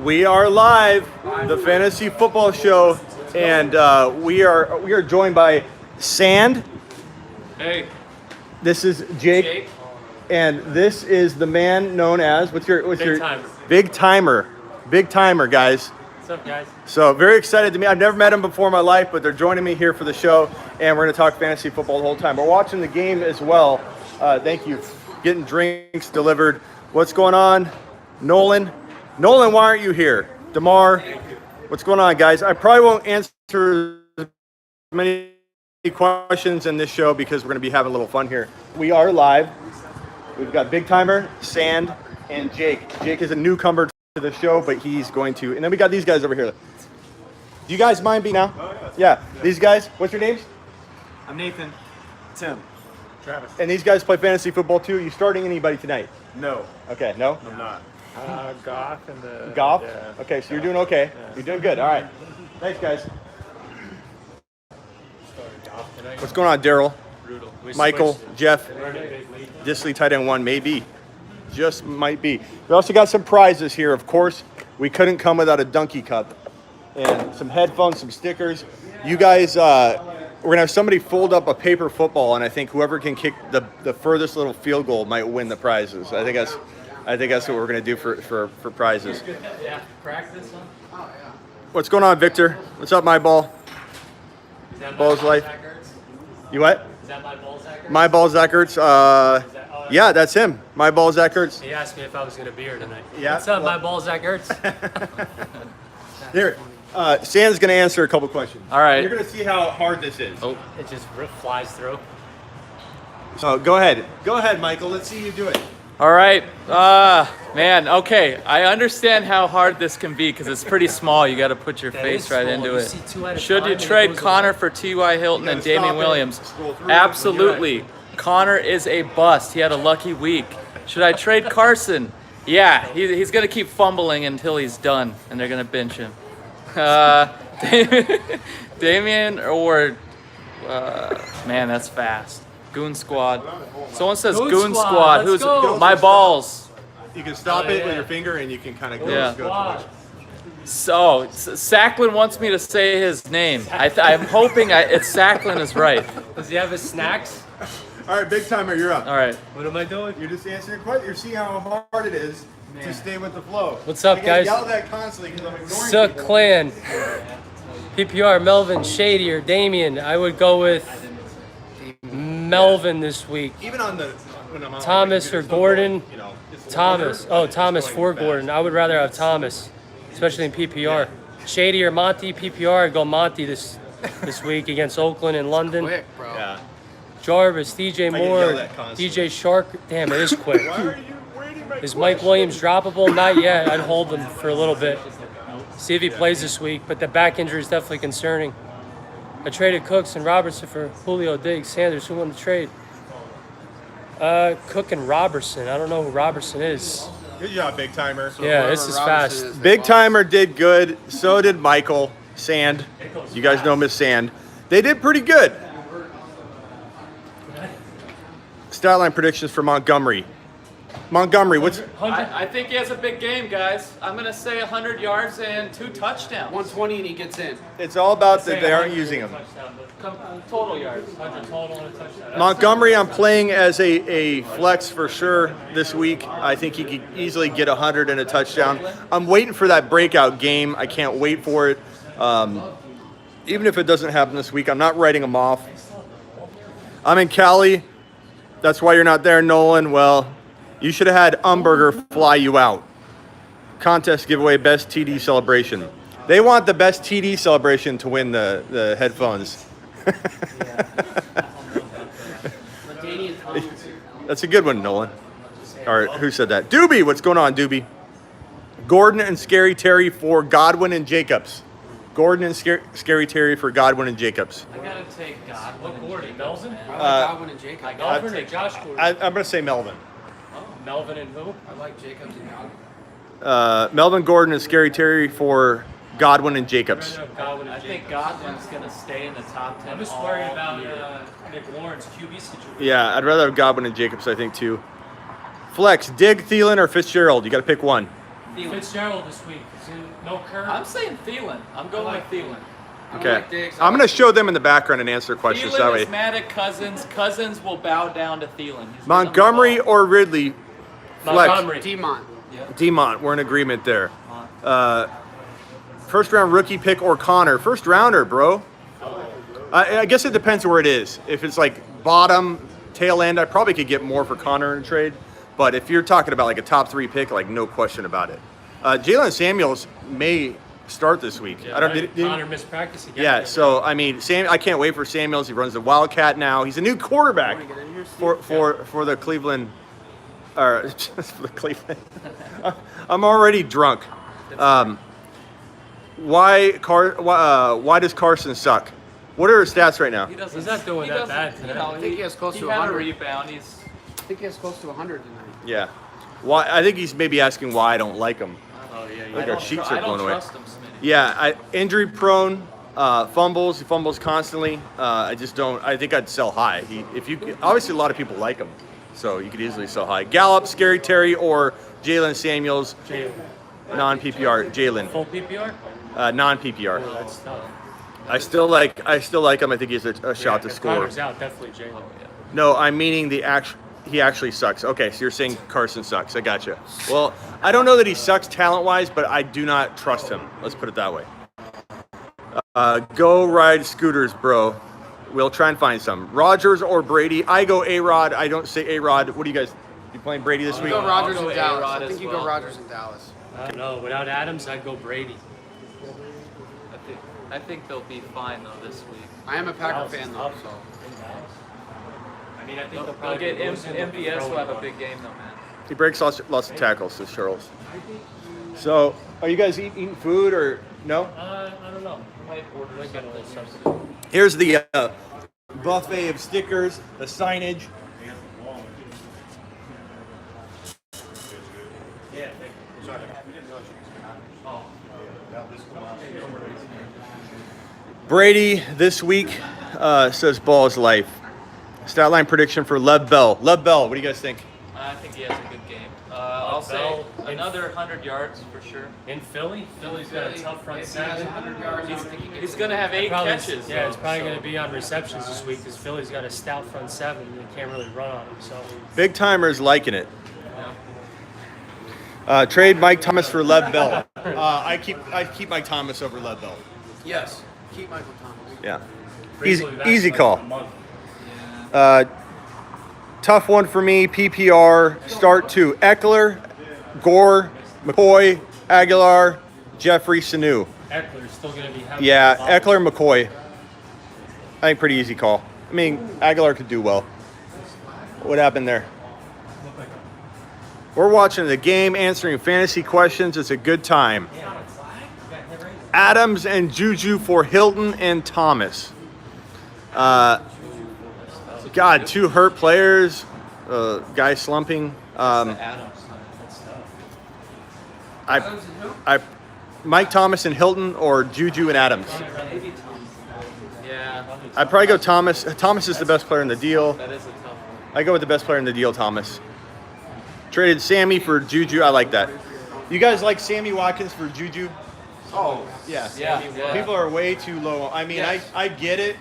We are live, the Fantasy Football Show, and we are joined by Sand. Hey. This is Jake. And this is the man known as Big Timer. Big Timer, guys. What's up, guys? So very excited to meet. I've never met him before in my life, but they're joining me here for the show, and we're going to talk fantasy football the whole time. We're watching the game as well. Thank you. Getting drinks delivered. What's going on, Nolan? Nolan, why aren't you here? DeMar, what's going on, guys? I probably won't answer as many questions in this show because we're going to be having a little fun here. We are live. We've got Big Timer, Sand, and Jake. Jake is a newcomer to the show, but he's going to. And then we got these guys over here. Do you guys mind being now? Yeah. These guys. What's your names? I'm Nathan. Tim. Travis. And these guys play fantasy football too. Are you starting anybody tonight? No. Okay. No. I'm not. Goff and the... Goff? Yeah. Okay, so you're doing okay. Yeah. You're doing good. All right. Thanks, guys. What's going on, Daryl? Michael, Jeff, Disley tight end 1, maybe. Just might be. We also got some prizes here, of course. We couldn't come without a donkey cup. And some headphones, some stickers. You guys, we're going to have somebody fold up a paper football, and I think whoever can kick the furthest little field goal might win the prizes. I think that's what we're going to do for prizes. Yeah, practice one. What's going on, Victor? What's up, my ball? Ball's life. You what? Is that my ball, Zach Ertz? My ball, Zach Ertz. Yeah, that's him. My ball, Zach Ertz. He asked me if I was going to be here tonight. Yeah. What's up, my ball, Zach Ertz? Here, Sam's going to answer a couple questions. All right. You're going to see how hard this is. Oh, it just flies through. So go ahead. Go ahead, Michael. Let's see you do it. All right, man, okay. I understand how hard this can be because it's pretty small. You got to put your face right into it. Should you trade Connor for T.Y. Hilton and Damian Williams? Absolutely. Connor is a bust. He had a lucky week. Should I trade Carson? Yeah, he's going to keep fumbling until he's done, and they're going to bench him. Damian or, man, that's fast. Goon Squad. Someone says Goon Squad. Who's go. My balls? You can stop it with your finger, and you can kind of go. Yeah. Go So Sacklin wants me to say his name. I'm hoping it's Sacklin is right. Does he have his snacks? All right, Big Timer, you're up. All right. What am I doing? You're just answering questions. You're seeing how hard it is to stay with the flow. What's up, I get guys? yelled at constantly because I'm ignoring Suck people. Clan. PPR, Melvin, Shady, or Damien. I would go with Melvin this week. Even on the when I'm on Thomas or Gordon. it's Thomas. longer, Oh, Thomas for Gordon. I would rather have Thomas, especially in PPR. Shady or Monty, PPR, I'd go Monty this week against Oakland and London. Quick, bro. Yeah. Jarvis, DJ get Moore, yelled at constantly. DJ Shark. Damn, it is quick. Why are you waiting my Is Mike Williams droppable? Not yet. I'd hold him for a little bit. See if he plays this week, but the back injury is definitely concerning. I traded Cooks and Robertson for Julio Diggs. Sanders, who won the trade? Cook and Robertson. I don't know who Robertson is. Good job, Big Timer. Yeah, this is fast. Big Timer did good. So did Michael. Sand. You guys know Miss Sand. They did pretty good. Stat line predictions for Montgomery. Montgomery, what's... I think he has a big game, guys. I'm going to say 100 yards and 2 touchdowns. 120 and he gets in. It's all about that they aren't using him. Total yards. 100 total and a touchdown. Montgomery, I'm playing as a flex for sure this week. I think he could easily get 100 and a touchdown. I'm waiting for that breakout game. I can't wait for it. Even if it doesn't happen this week, I'm not writing him off. I'm in Cali. That's why you're not there, Nolan. Well, you should have had Umberger fly you out. Contest giveaway, best TD celebration. They want the best TD celebration to win the headphones. That's a good one, Nolan. All right, who said that? Doobie, what's going on, Doobie? Gordon and Scary Terry for Godwin and Jacobs. Gordon and Scary Terry for Godwin and Jacobs. I gotta take Godwin. What Gordon? Melvin? I like Godwin and Jacob. I Godwin or Josh Gordon? I'm going to say Melvin. Melvin and who? I like Jacobs and Godwin. Melvin Gordon and Scary Terry for Godwin and Jacobs. I think Godwin's gonna stay in the top 10. I'm just worried about McLaurin's QB situation. Yeah, I'd rather have Godwin and Jacobs, I think, too. Flex, Dig, Thielen, or Fitzgerald. You got to pick one. Fitzgerald this week. No Kirk. I'm saying Thielen. I'm going with Thielen. Okay. I'm going to show them in the background and answer questions that Thielen way. is mad at Cousins. Cousins will bow down to Thielen. He's Montgomery or Ridley? Flex. Montgomery. Demont. Demont, we're in agreement there. First round rookie pick or Connor? First rounder, bro. I guess it depends where it is. If it's like bottom, tail end, I probably could get more for Connor in a trade. But if you're talking about like a top 3 pick, like no question about it. Jalen Samuels may start this week. Yeah, I don't. right. Connor missed practice again. Yeah, so I mean, I can't wait for Samuels. He runs the Wildcat now. He's a new quarterback for the Cleveland. Or for the Cleveland. I'm already drunk. Why does Carson suck? What are his stats right now? He's not doing that bad tonight. I think he has close to He had a 100. rebound. I think he has close to 100 tonight. Yeah. Why? I think he's maybe asking why I don't like him. Oh yeah. Like our sheets are I don't blown away. trust him, Smitty. Yeah, injury prone, fumbles. He fumbles constantly. I just don't. I think I'd sell high. Obviously a lot of people like him, so you could easily sell high. Gallup, Scary Terry, or Jalen Samuels, Jalen. non PPR. Jalen, Full PPR? non PPR. Oh, that's tough. I still like him. I think he has a shot to if score. Connor's out, definitely Jalen. No, I'm meaning he actually sucks. Okay, so you're saying Carson sucks. I gotcha. Well, I don't know that he sucks talent-wise, but I do not trust him. Let's put it that way. Go ride scooters, bro. We'll try and find some. Rodgers or Brady? I go A-Rod. I don't say A-Rod. What do you guys? You playing Brady this You week? go Rodgers I'll go in Dallas. A-Rod I think as you well. go Rodgers in Dallas. I don't know. Without Adams, I'd go Brady. I think they'll be fine though this week. I am a Packer fan though, so. I mean, I think They'll they'll probably get losing, they'll be MVS will throwing have a one. big game though, man. He breaks lots of tackles, says Charles. So, are you guys eating food or no? I don't know. Might get a little substitute. Here's the buffet of stickers, the signage. Brady this week says ball is life. Stat line prediction for Lev Bell. Lev Bell, what do you guys think? I think he has a good game. I'll say Bell another 100 yards for sure. In Philly's got a tough front seven. He's gonna have 8 Probably, catches. yeah, it's though, probably so- going to be on receptions this week because Philly's got a stout front seven. And they can't really run on him. So Big timers liking it. Trade Mike Thomas for Lev Bell. I keep Mike Thomas over Lev Bell. Yes. Keep Michael Thomas. Yeah. Brady will be back Easy in like call. a month. Tough one for me. PPR. Start 2. Eckler, Gore, McCoy, Aguilar, Jeffrey, Sanu. Eckler's still going to be heavy. Yeah, involved. Eckler, McCoy. I think pretty easy call. I mean, Aguilar could do well. What happened there? We're watching the game, answering fantasy questions. It's a good time. Adams and Juju for Hilton and Thomas. God, 2 hurt players. Guy slumping. Adams. Mike Thomas and Hilton or Juju and Adams. Yeah, I'd probably go Thomas. Thomas is the best player in the deal. that is a tough one. I go with the best player in the deal, Thomas. Traded Sammy for Juju. I like that. You guys like Sammy Watkins for Juju? Oh, Yeah. Yeah. People are way too low. I mean, Yes. I get it.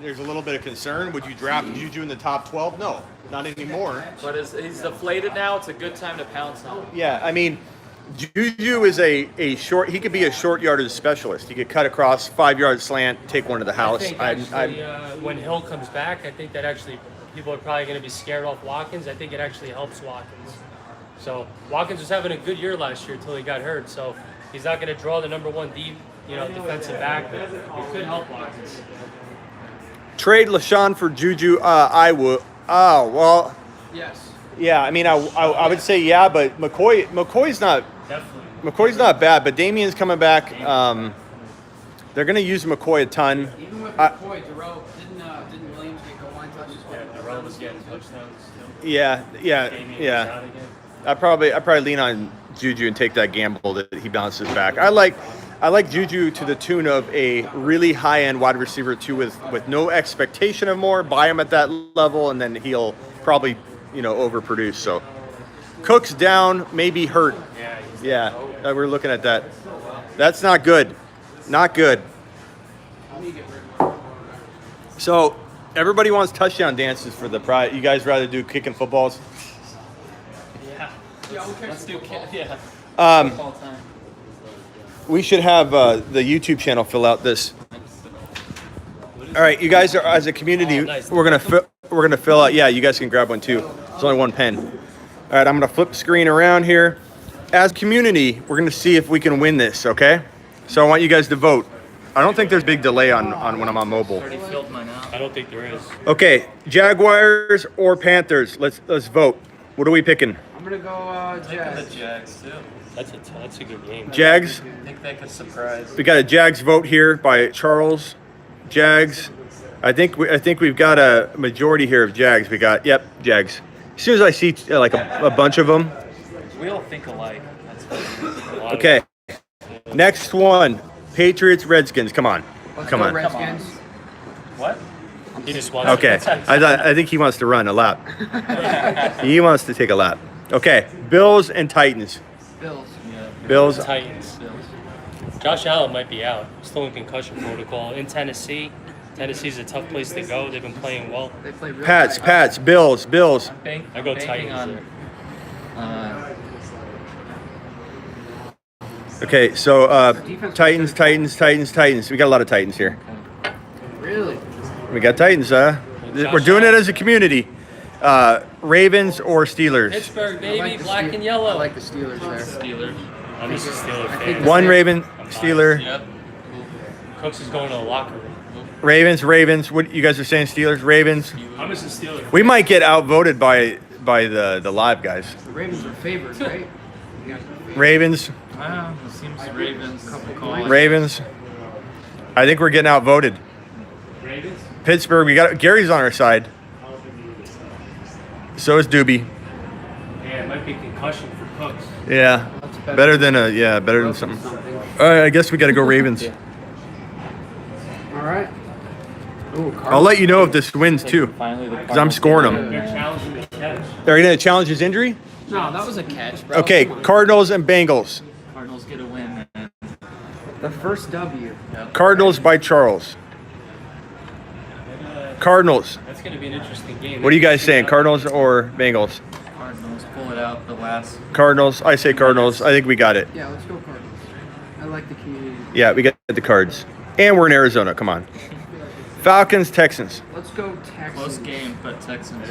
There's a little bit of concern. Would you draft Juju in the top 12? No, not anymore. But he's deflated now. It's a good time to pounce on him. Yeah, I mean, Juju is a short. He could be a short yardage specialist. He could cut across 5-yard slant, take one to the house. I think actually, when Hill comes back, I think that actually people are probably going to be scared off Watkins. I think it actually helps Watkins. So Watkins was having a good year last year until he got hurt. So he's not going to draw the number 1 defensive back, but it could help Watkins. Trade LaShawn for Juju. I would. Oh well. yes. Yeah, I mean, I would say yeah, but McCoy's not. Definitely. McCoy's not bad, but Damien's coming back. They're going to use McCoy a ton. Even with McCoy, Darrell, didn't Williams get goal line touches? Yeah, Darrell was getting touchdowns still. Yeah. Damian was out again. I probably lean on Juju and take that gamble that he bounces back. I like Juju to the tune of a really high-end wide receiver too, with no expectation of more. Buy him at that level, and then he'll probably overproduce. So Cook's down, maybe hurt. Yeah, Yeah, we're looking at that. That's not good. Not good. So everybody wants touchdown dances for the pride. You guys rather do kicking footballs? Yeah. Let's do yeah. Um, we should have the YouTube channel fill out this. All right, you guys are as a community. Nice. We're gonna fill out. Yeah, you guys can grab one too. There's only one pen. All right, I'm gonna flip the screen around here. As a community, we're gonna see if we can win this. Okay, so I want you guys to vote. I don't think there's a big delay on when I'm on mobile. Already filled mine out. I don't think there is. Okay, Jaguars or Panthers? Let's vote. What are we picking? I'm gonna go I think Jazz. the Jags too. That's a good game. Jags. I think they could surprise. We got a Jags vote here by Charles. Jags. I think we've got a majority here of Jags. We got Jags. As soon as I see like a bunch of them. We all think alike. That's funny. Okay. Next one. Patriots, Redskins. Come on. Let's Come go on. Redskins. What? He just wants Okay. I think he wants to run a lap. He wants to take a lap. Okay. Bills and Titans. Bills. Yeah. Bills. Titans. Josh Allen might be out. Still in concussion protocol in Tennessee. Tennessee's a tough place to go. They've been playing well. They play real Pats, tight. Bills. I go banking Titans on. Okay, so Titans. We got a lot of Titans here. Really? We got Titans, We're doing it as a community. Ravens or Steelers? Pittsburgh, I baby, like the black Ste- and yellow. I like the Steelers there. Steelers. I'm just a Steeler I think fan. One Raven, Steeler. Yep. Cooks is going to the locker room. Ravens. What you guys are saying? Steelers, Ravens. I'm just a Steeler. We might get outvoted by the live guys. The Ravens are favorites, right? You guys are favorites. Ravens. Wow, it seems Ravens. Couple Call. coins. Ravens. I think we're getting outvoted. Ravens? Pittsburgh. We got Gary's on our side. So is Doobie. Yeah, it might be concussion for Cooks. Yeah. That's Better than something. All right. I guess we got to go Ravens. All right. Ooh, I'll let you know if this wins too, Finally, because I'm scoring them. They're challenging the catch. They're gonna challenge his injury. No, that was a catch, bro. Okay. Come on. Cardinals and Bengals. Cardinals get a win, man. The first W. Yep. Cardinals by Charles. Cardinals. That's going to be an interesting game. What are you guys saying? Cardinals or Bengals? Cardinals pull it out the last. Cardinals. I say Cardinals. I think we got it. Yeah, let's go Cardinals. I like the community. Yeah, we got the Cards. And we're in Arizona. Come on. Falcons, Texans. Let's go Texans. Close game, but Texans.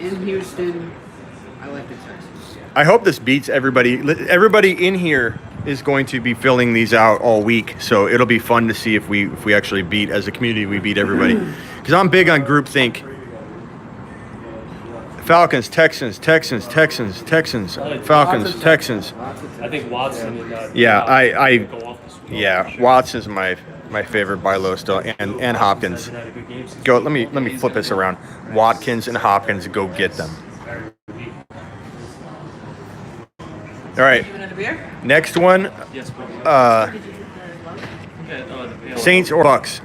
In Houston, I like the Texans. I hope this beats everybody. Everybody in here is going to be filling these out all week, so it'll be fun to see if we actually beat, as a community, we beat everybody. Because I'm big on groupthink. Falcons, Texans, Falcons, Texans. I think Watson and Yeah, I go off this week. yeah, Watson's my favorite buy low still, and Hopkins. Hasn't had a good game since Go. Let me flip this around. Watkins and Hopkins, go get them. All right. Next one, Yes, bro. Okay, yeah. Saints or Bucks.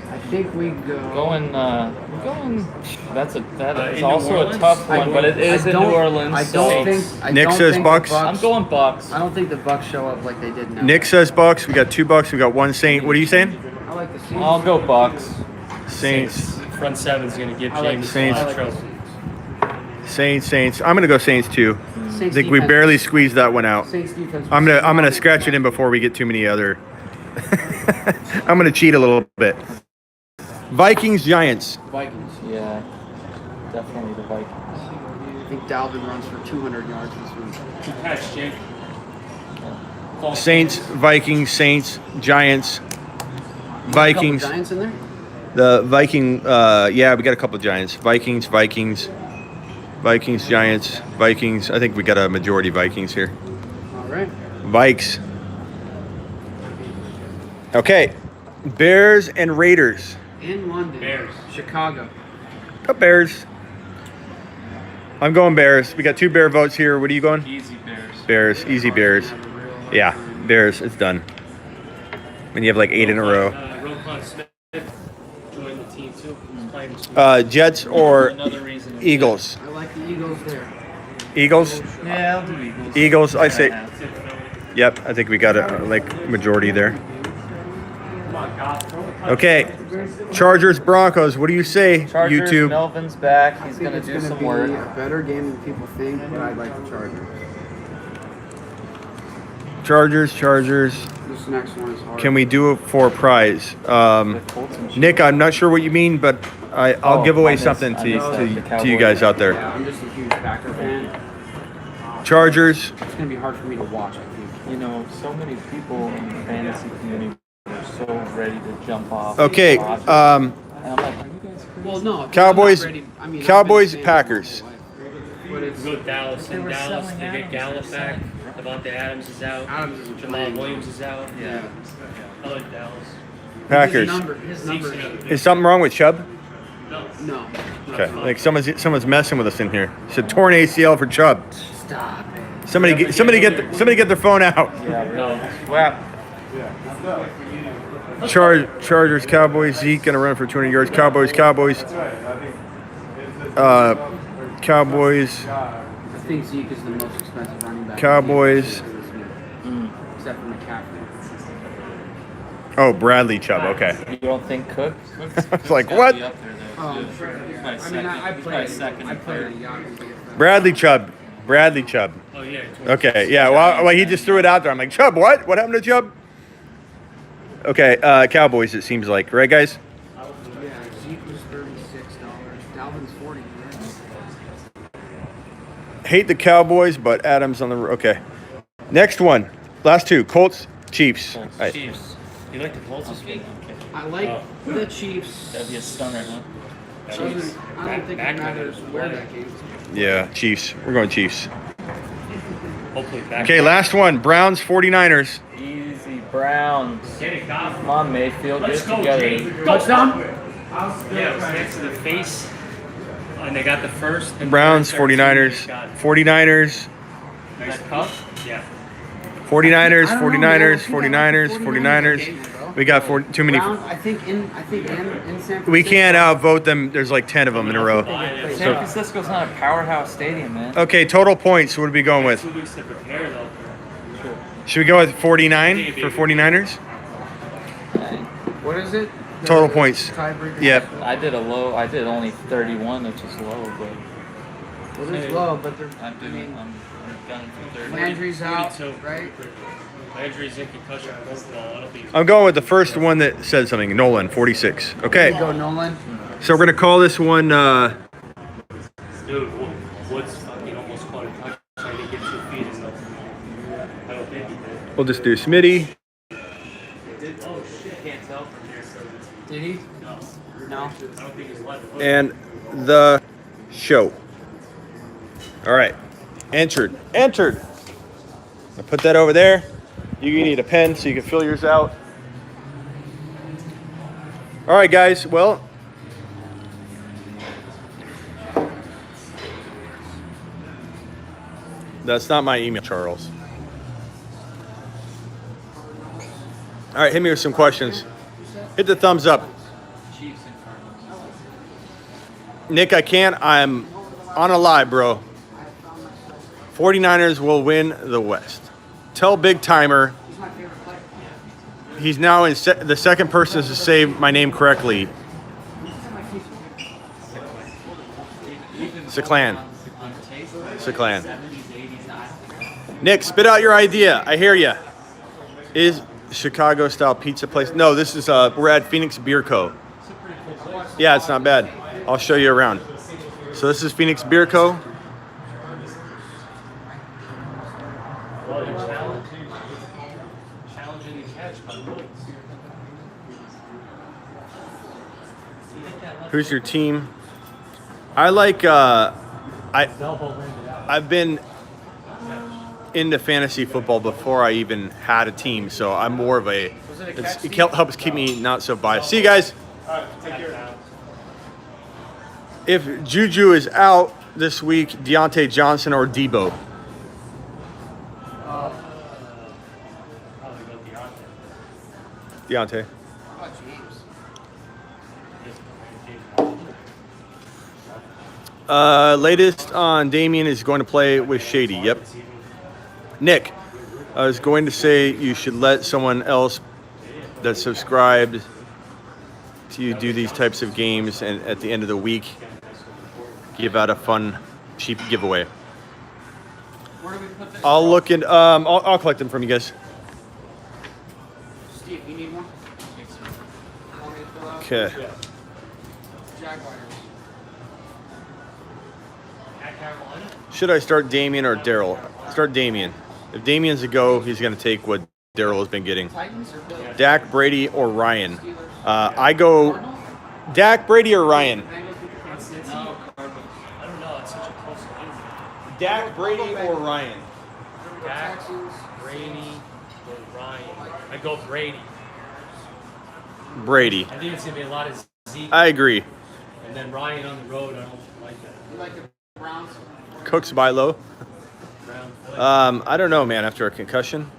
I think we go. Going. That is in also New a Orleans? tough one, but it is in New Orleans. I don't so think. I Nick don't says think Bucks. The I'm going Bucks. I don't think the Bucks show up like they did now. Nick says Bucks. We got 2 Bucks. We got 1 Saint. What are you saying? I like the Saints. I'll go Bucks. Saints. Front seven's going to give I like James Saints. a lot of trouble. Saints. I'm gonna go Saints too. I Saints think we defense- barely squeezed that one out. Saints defense. I'm gonna scratch it in before we get too many other. I'm gonna cheat a little bit. Vikings, Giants. Vikings. Yeah, definitely the Vikings. I think Dalvin runs for 200 yards this week. Good catch, Jake. Saints, Vikings, Saints, Giants, Vikings. Couple Giants in there. The Viking. Yeah, we got a couple Giants. Vikings, Giants, Vikings. I think we got a majority Vikings here. All right. Vikes. Okay. Bears and Raiders. In London. Bears. Chicago. Go Bears. I'm going Bears. We got 2 Bear votes here. What are you going? Easy Bears. Bears. Easy Bears. Yeah, Bears. It's done. When you have like 8 in a row. Roquan Smith joined the team too. He's playing this week. Jets or Another reason. Eagles. I like the Eagles there. Eagles. Yeah, I'll do Eagles. Eagles. I say. Yep. I think we got a majority there. Okay. Chargers Broncos. What do you say, Chargers, YouTube? Melvin's back. He's gonna do It's some gonna be work. a better game than people think, but I like the Chargers. Chargers. This next one is hard. Can we do it for a prize? The Colts and Nick, I'm not sure what you mean, but I'll give away something I to missed you guys out there. Yeah, I'm just a huge Packer fan. Chargers. It's gonna be hard for me to watch, I think. You know, so many people in the fantasy community are so ready to jump off. Okay. And I'm like, are you guys crazy? Well, no. Cowboys. I'm not ready. I mean, Cowboys. I've been a fan Packers. my whole life. But it's Go Dallas. They In were Dallas, selling they get Adams, Gallup they were back. selling. Devontae Adams is out. Adams isn't Jamal playing. Williams is out. Yeah. I like Dallas. Packers. His number. Is something wrong with Chubb? No. Okay. Like someone's messing with us in here. Said torn ACL for Chubb. Stop it. Somebody get their phone out. Yeah, really. Wow. Chargers, Cowboys. Zeke gonna run for 200 yards. Cowboys. Cowboys. I think Zeke is the most expensive running back. Cowboys. Except for McCaffrey. Oh, Bradley Chubb. Okay. You don't think Cook? I was like, what? I played a Yahoo. Bradley Chubb. Oh yeah. Okay. Yeah. Well, he just threw it out there. I'm like, Chubb. What? What happened to Chubb? Okay. Cowboys. It seems like, right, guys? Yeah, Zeke was $36. Dalvin's $40. Hate the Cowboys, but Adams on the okay. Next one, last two, Colts, Chiefs. I- Chiefs. You like the Colts this week? I like the Chiefs. That'd be a stunner, huh? I don't think it matters where that game's. yeah, Chiefs. We're going Chiefs. Hopefully back. Okay, last one, Browns, 49ers. Easy Browns. Get it, Goff. Come on, Mayfield, get Let's it go, together. Jay. Touchdown? Yeah, it was hands to the face. And they got the first. and Browns, the third 49ers. got 49ers. Nice cuff. Yeah. 49ers, I don't know, 49ers, man. I think I 49ers, like the 49ers. We got too many. Brown, I think in San Francisco. We can't outvote them. There's like 10 of them in a row. San Francisco's not a powerhouse stadium, man. Okay, total points. What are we going with? 2 weeks to prepare though. Should we go with 49 for 49ers? What is it? Total points. Tiebreaker. Yep. I did only 31, which is low, but Well, it's low, but they're. I'm gunning for 30. Landry's out, 42. right? Landry's in concussion protocol. That'll be. I'm going with the first one that said something. Nolan, 46. Okay. Go Nolan. So we're gonna call this one. Dude, Woods fucking almost caught a touch. I didn't get 2 feet and stuff. I don't think he did. We'll just do Smitty. Oh shit! Can't tell from here. So Did he? No. I don't think he's left foot. And the show. All right. Entered. I put that over there. You need a pen so you can fill yours out. All right, guys. Well, that's not my email, Charles. All right, hit me with some questions. Hit the thumbs up. Chiefs and Cardinals. Nick, I can't. I'm on a lie, bro. 49ers will win the West. Tell Big Timer. He's now the second person to say my name correctly. Seclan. Nick, spit out your idea. I hear you. Is Chicago style pizza place? No, this is we're at Phoenix Beer Co. Yeah, it's not bad. I'll show you around. So this is Phoenix Beer Co. Challenging the catch by Woods. Who's your team? I like I've been into fantasy football before I even had a team, so I'm more of it helps keep me not so biased. See you guys. If Juju is out this week, Deontay Johnson or Debo? Probably go Deontay. Deontay. How about James? Latest on Damien is going to play with Shady. Yep. Nick, I was going to say you should let someone else that's subscribed to you do these types of games, and at the end of the week, give out a fun, cheap giveaway. Where do we put this? I'll look in. I'll collect them from you guys. Steve, you need one? Want me to fill out? Okay. Jaguars. At Carolina? Should I start Damien or Daryl? Start Damien. If Damien's a go, he's going to take what Daryl has been getting. Titans or Bills? Dak, Brady, or Ryan? I go Dak, Brady, or Ryan. No, Cardinals. I don't know. It's such a close game. Dak, Brady, or Ryan? Dak, Brady, or Ryan. I go Brady. Brady. I think it's gonna be a lot of Zeke, I agree. and then Ryan on the road. I don't like that. You like the Browns? Cooks by low. Brown I don't know, man. After a concussion,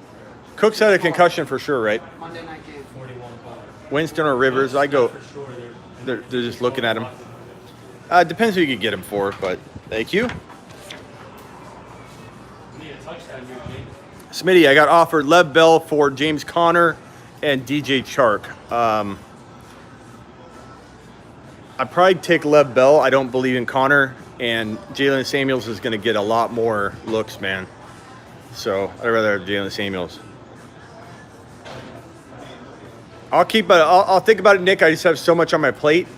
Cooks had a concussion for sure, right? Monday night game. 41 ball. Winston or Rivers? I go. For sure. They're just looking at him. Depends who you could get him for, but thank you. We need a touchdown here, Jake. Smitty, I got offered Lev Bell for James Conner and DJ Chark. I'd probably take Lev Bell. I don't believe in Conner, and Jalen Samuels is going to get a lot more looks, man. So I'd rather have Jalen Samuels. I'll think about it, Nick. I just have so much on my plate.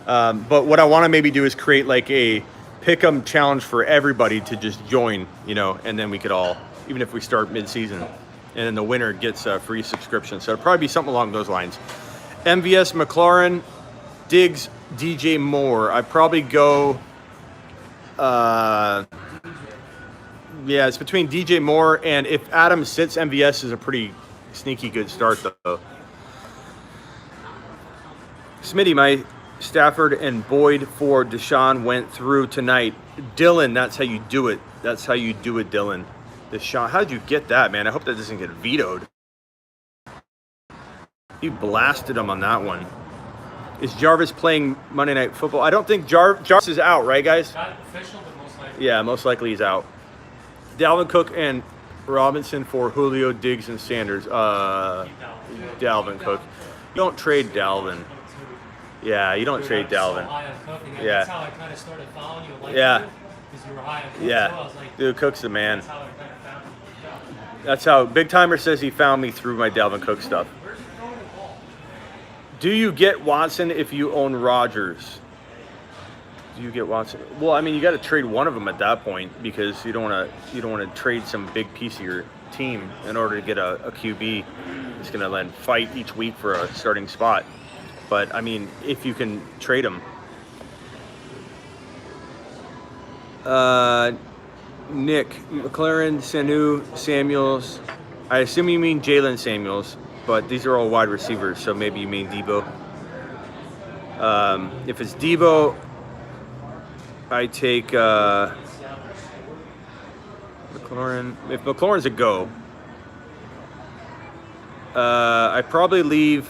But what I want to maybe do is create like a pick'em challenge for everybody to just join, and then we could all, even if we start mid-season, and then the winner gets a free subscription. So it'll probably be something along those lines. MVS, McLaurin, Diggs, DJ Moore. I probably go. It's between DJ Moore and if Adam sits, MVS is a pretty sneaky good start though. Smitty, my Stafford and Boyd for Deshaun went through tonight. Dylan, that's how you do it. That's how you do it, Dylan. Deshaun, how'd you get that, man? I hope that doesn't get vetoed. You blasted him on that one. Is Jarvis playing Monday Night Football? I don't think Jarvis is out, right, guys? Not official, but most likely. Yeah, most likely he's out. Dalvin Cook and Robinson for Julio, Diggs, and Sanders. Dalvin Cook. You don't trade Dalvin. Yeah, you don't trade Dalvin. So high on Cook, and Yeah. That's how I kind of started following you. Yeah. Because you were high on Cook. Yeah. So I was like, Dude, Cook's the man. that's how I kind of found you. That's how Big Timer says he found me through my Dalvin Cook stuff. Do you get Watson if you own Rodgers? Do you get Watson? Well, I mean, you got to trade one of them at that point because you don't want to trade some big piece of your team in order to get a QB that's going to then fight each week for a starting spot. But I mean, if you can trade them. Nick, McLaren, Sanu, Samuels. I assume you mean Jalen Samuels, but these are all wide receivers, so maybe you mean Debo. If it's Debo, I take McLaurin. If McLaurin's a go, I probably leave.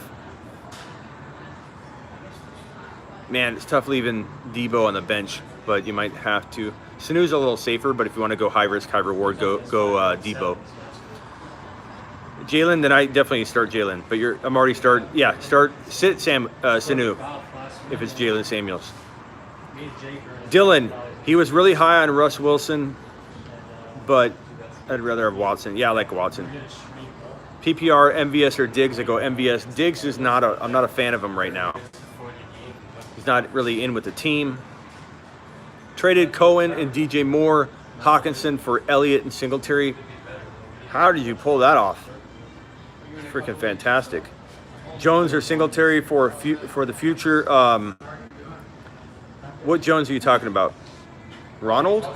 Man, it's tough leaving Debo on the bench, but you might have to. Sanu's a little safer, but if you want to go high risk, high reward, go Debo. Jalen, then I definitely start Jalen. But I'm already sit Sanu if it's Jalen Samuels. Dylan, he was really high on Russ Wilson, but I'd rather have Watson. Yeah, I like Watson. PPR, MVS, or Diggs. I go MVS. Diggs is I'm not a fan of him right now. He's not really in with the team. Traded Cohen and DJ Moore, Hawkinson for Elliott and Singletary. How did you pull that off? Freaking fantastic. Jones or Singletary for the future. What Jones are you talking about? Ronald?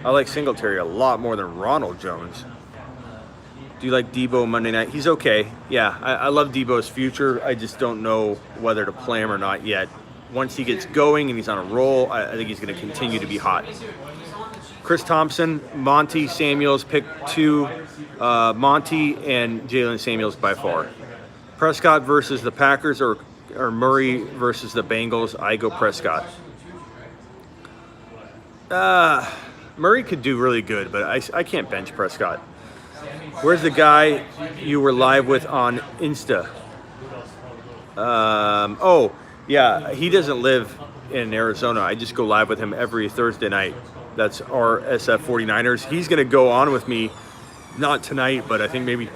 I like Singletary a lot more than Ronald Jones. Do you like Debo Monday night? He's okay. Yeah, I love Debo's future. I just don't know whether to play him or not yet. Once he gets going and he's on a roll, I think he's going to continue to be hot. Chris Thompson, Monty Samuels, pick 2. Monty and Jalen Samuels by far. Prescott versus the Packers or Murray versus the Bengals. I go Prescott. Murray could do really good, but I can't bench Prescott. Where's the guy you were live with on Insta? Oh, yeah, he doesn't live in Arizona. I just go live with him every Thursday night. That's our SF 49ers. He's going to go on with me, not tonight, but I think maybe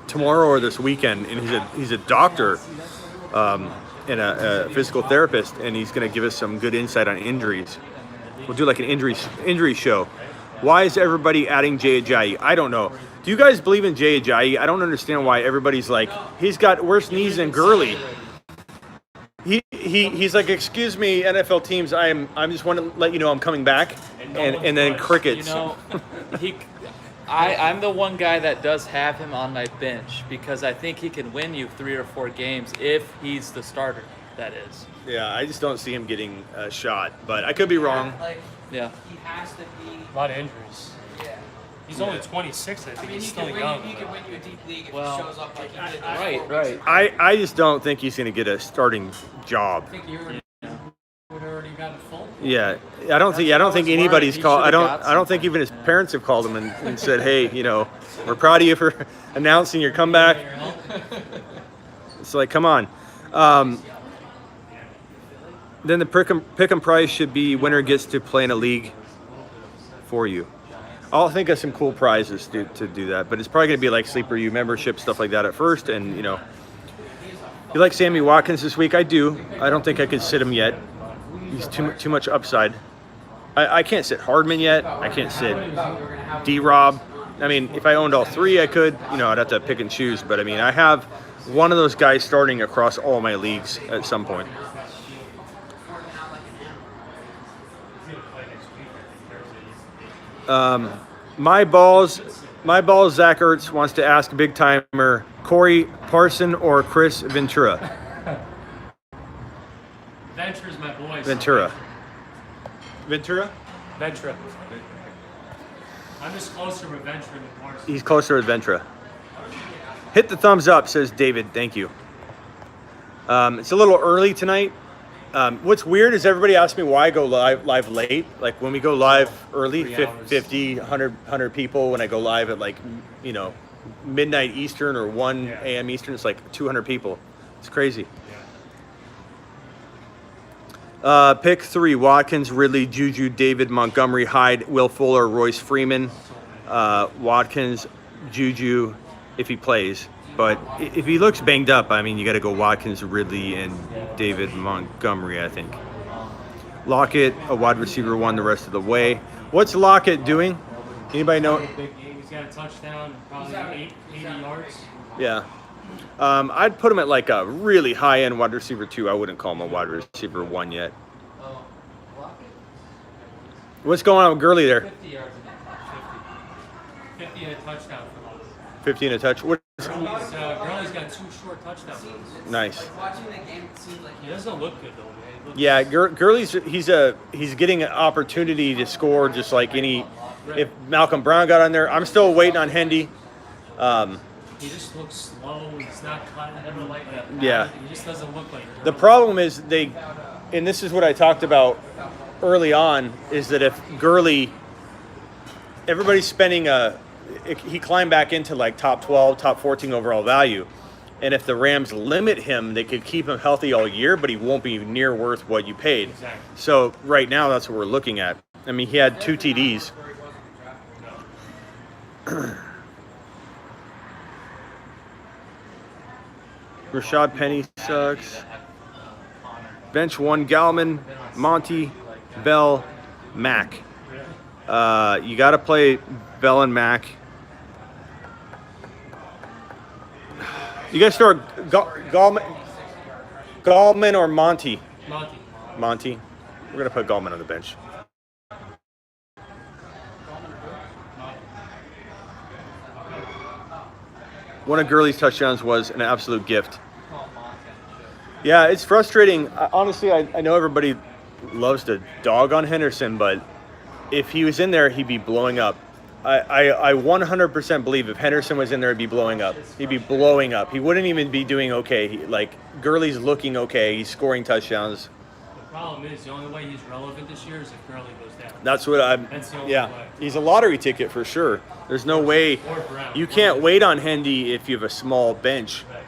tomorrow or this weekend. And he's a doctor and a physical therapist, and he's going to give us some good insight on injuries. We'll do like an injury show. Why is everybody adding Jay Ajayi? I don't know. Do you guys believe in Jay Ajayi? I don't understand why everybody's like, he's got worse knees than Gurley. He's like, excuse me, NFL teams, I'm just want to let you know I'm coming back, and then crickets. You know, I'm the one guy that does have him on my bench because I think he can win you 3 or 4 games if he's the starter. That is. Yeah, I just don't see him getting a shot, but I could be wrong. Yeah. He has to be. A lot of injuries. Yeah. He's only 26. I think he's still young. He can win you a deep league if Well, he shows up like he did. Right. I just don't think he's going to get a starting job. I think you already Would already got a full. Yeah, I don't think anybody's He called. I should've don't. got I don't think even his parents have called him and said, "Hey, you know, we're proud of you for announcing your comeback." It's like, come on. Then the pick'em price should be winner gets to play in a league for you. I'll think of some cool prizes to do that, but it's probably going to be like Sleeper U membership, stuff like that at first. And, you know, you like Sammy Watkins this week? I do. I don't think I could sit him yet. He's too much upside. I can't sit Hardman yet. I can't sit D-Rob. I mean, if I owned all 3, I could. You know, I'd have to pick and choose. But, I mean, I have one of those guys starting across all my leagues at some point. My balls, Zach Ertz wants to ask big timer, Corey Parson or Chris Ventura? Ventura's my boy. Ventura. Ventura. I'm just closer with Ventura than Parson. He's closer with Ventura. Hit the thumbs up, says David. Thank you. It's a little early tonight. What's weird is everybody asks me why I go live late. Like when we go live early, 50, 100 people. When I go live at like, you know, midnight Eastern or 1 a.m. Eastern, it's like 200 people. It's crazy. Pick 3, Watkins, Ridley, Juju, David, Montgomery, Hyde, Will Fuller, Royce Freeman. Watkins, Juju, if he plays. But if he looks banged up, I mean, you got to go Watkins, Ridley, and David Montgomery, I think. Lockett, a wide receiver 1 the rest of the way. What's Lockett doing? Anybody know? He's got a touchdown, probably 80 yards. Yeah. I'd put him at like a really high-end wide receiver 2. I wouldn't call him a wide receiver 1 yet. What's going on with Gurley there? 50 yards in that. 50 and a touchdown for Lockett. 50 and a touch. What? Gurley's got 2 short touchdowns. Nice. Watching the game, it seems like He doesn't look good though, man. He looks- Yeah, Gurley's he's getting an opportunity to score just like any. If Malcolm Brown got on there, I'm still waiting on Hendy. He just looks slow. He's not cutting. Yeah. He just doesn't look like The problem is and this is what I talked about early on, is that if Gurley, everybody's spending he climbed back into like top 12, top 14 overall value. And if the Rams limit him, they could keep him healthy all year, but he won't be near worth what you paid. Exactly. So right now, that's what we're looking at. I mean, he had 2 TDs. Rashad Penny sucks. Bench 1, Gallman, Monty, Bell, Mack. You got to play Bell and Mack. You guys start Gallman or Monty? Monty. We're going to put Gallman on the bench. One of Gurley's touchdowns was an absolute gift. Yeah, it's frustrating. Honestly, I know everybody loves to dog on Henderson, but if he was in there, he'd be blowing up. I 100% believe if Henderson was in there, he'd be blowing up. He'd be blowing up. He wouldn't even be doing okay. Gurley's looking okay. He's scoring touchdowns. problem is the only way he's relevant this year is if Gurley goes down. That's what I'm. That's the only Yeah, way. he's a lottery ticket for sure. There's no way Or Brown. you can't wait on Hendy if you have a small bench. Right.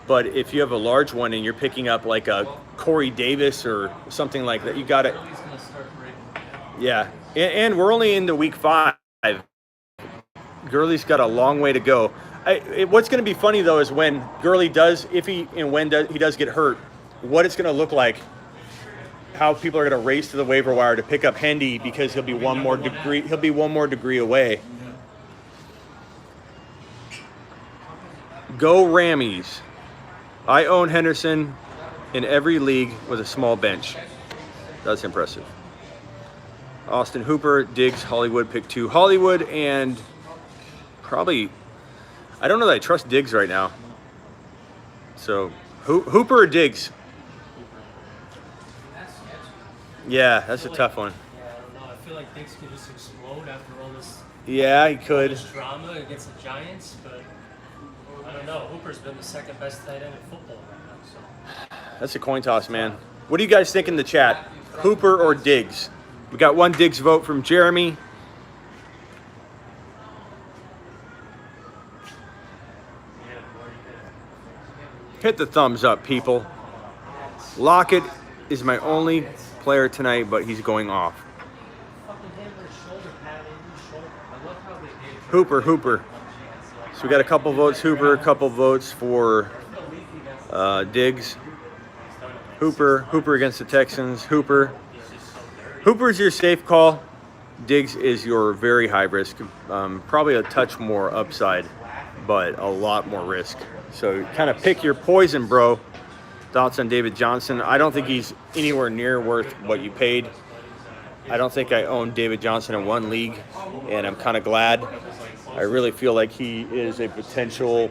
But if you have a large one and you're picking up like a Corey Davis or something like that, you got it. Gurley's gonna start breaking. Yeah, and we're only into week 5. Gurley's got a long way to go. What's going to be funny though is when Gurley does, if he and when he does get hurt, what it's going to look like. How people are going to race to the waiver wire to pick up Hendy because he'll be one more degree. He'll be one more degree away. Go Rammies. I own Henderson in every league with a small bench. That's impressive. Austin Hooper, Diggs, Hollywood, pick 2. Hollywood and probably, I don't know that I trust Diggs right now. So Hooper or Diggs? Yeah, that's a tough one. Yeah, I don't know. I feel like Diggs could just explode after all this, Yeah, he could. this drama against the Giants, but I don't know. Hooper's been the second best tight end in football right now. So That's a coin toss, man. What do you guys think in the chat? Hooper or Diggs? We got one Diggs vote from Jeremy. Hit the thumbs up, people. Lockett is my only player tonight, but he's going off. Hooper. So we got a couple votes Hooper, a couple votes for Diggs. Hooper against the Texans. Hooper's your safe call. Diggs is your very high risk. Probably a touch more upside, but a lot more risk. So kind of pick your poison, bro. Thoughts on David Johnson? I don't think he's anywhere near worth what you paid. I don't think I own David Johnson in one league, and I'm kind of glad. I really feel like he is a potential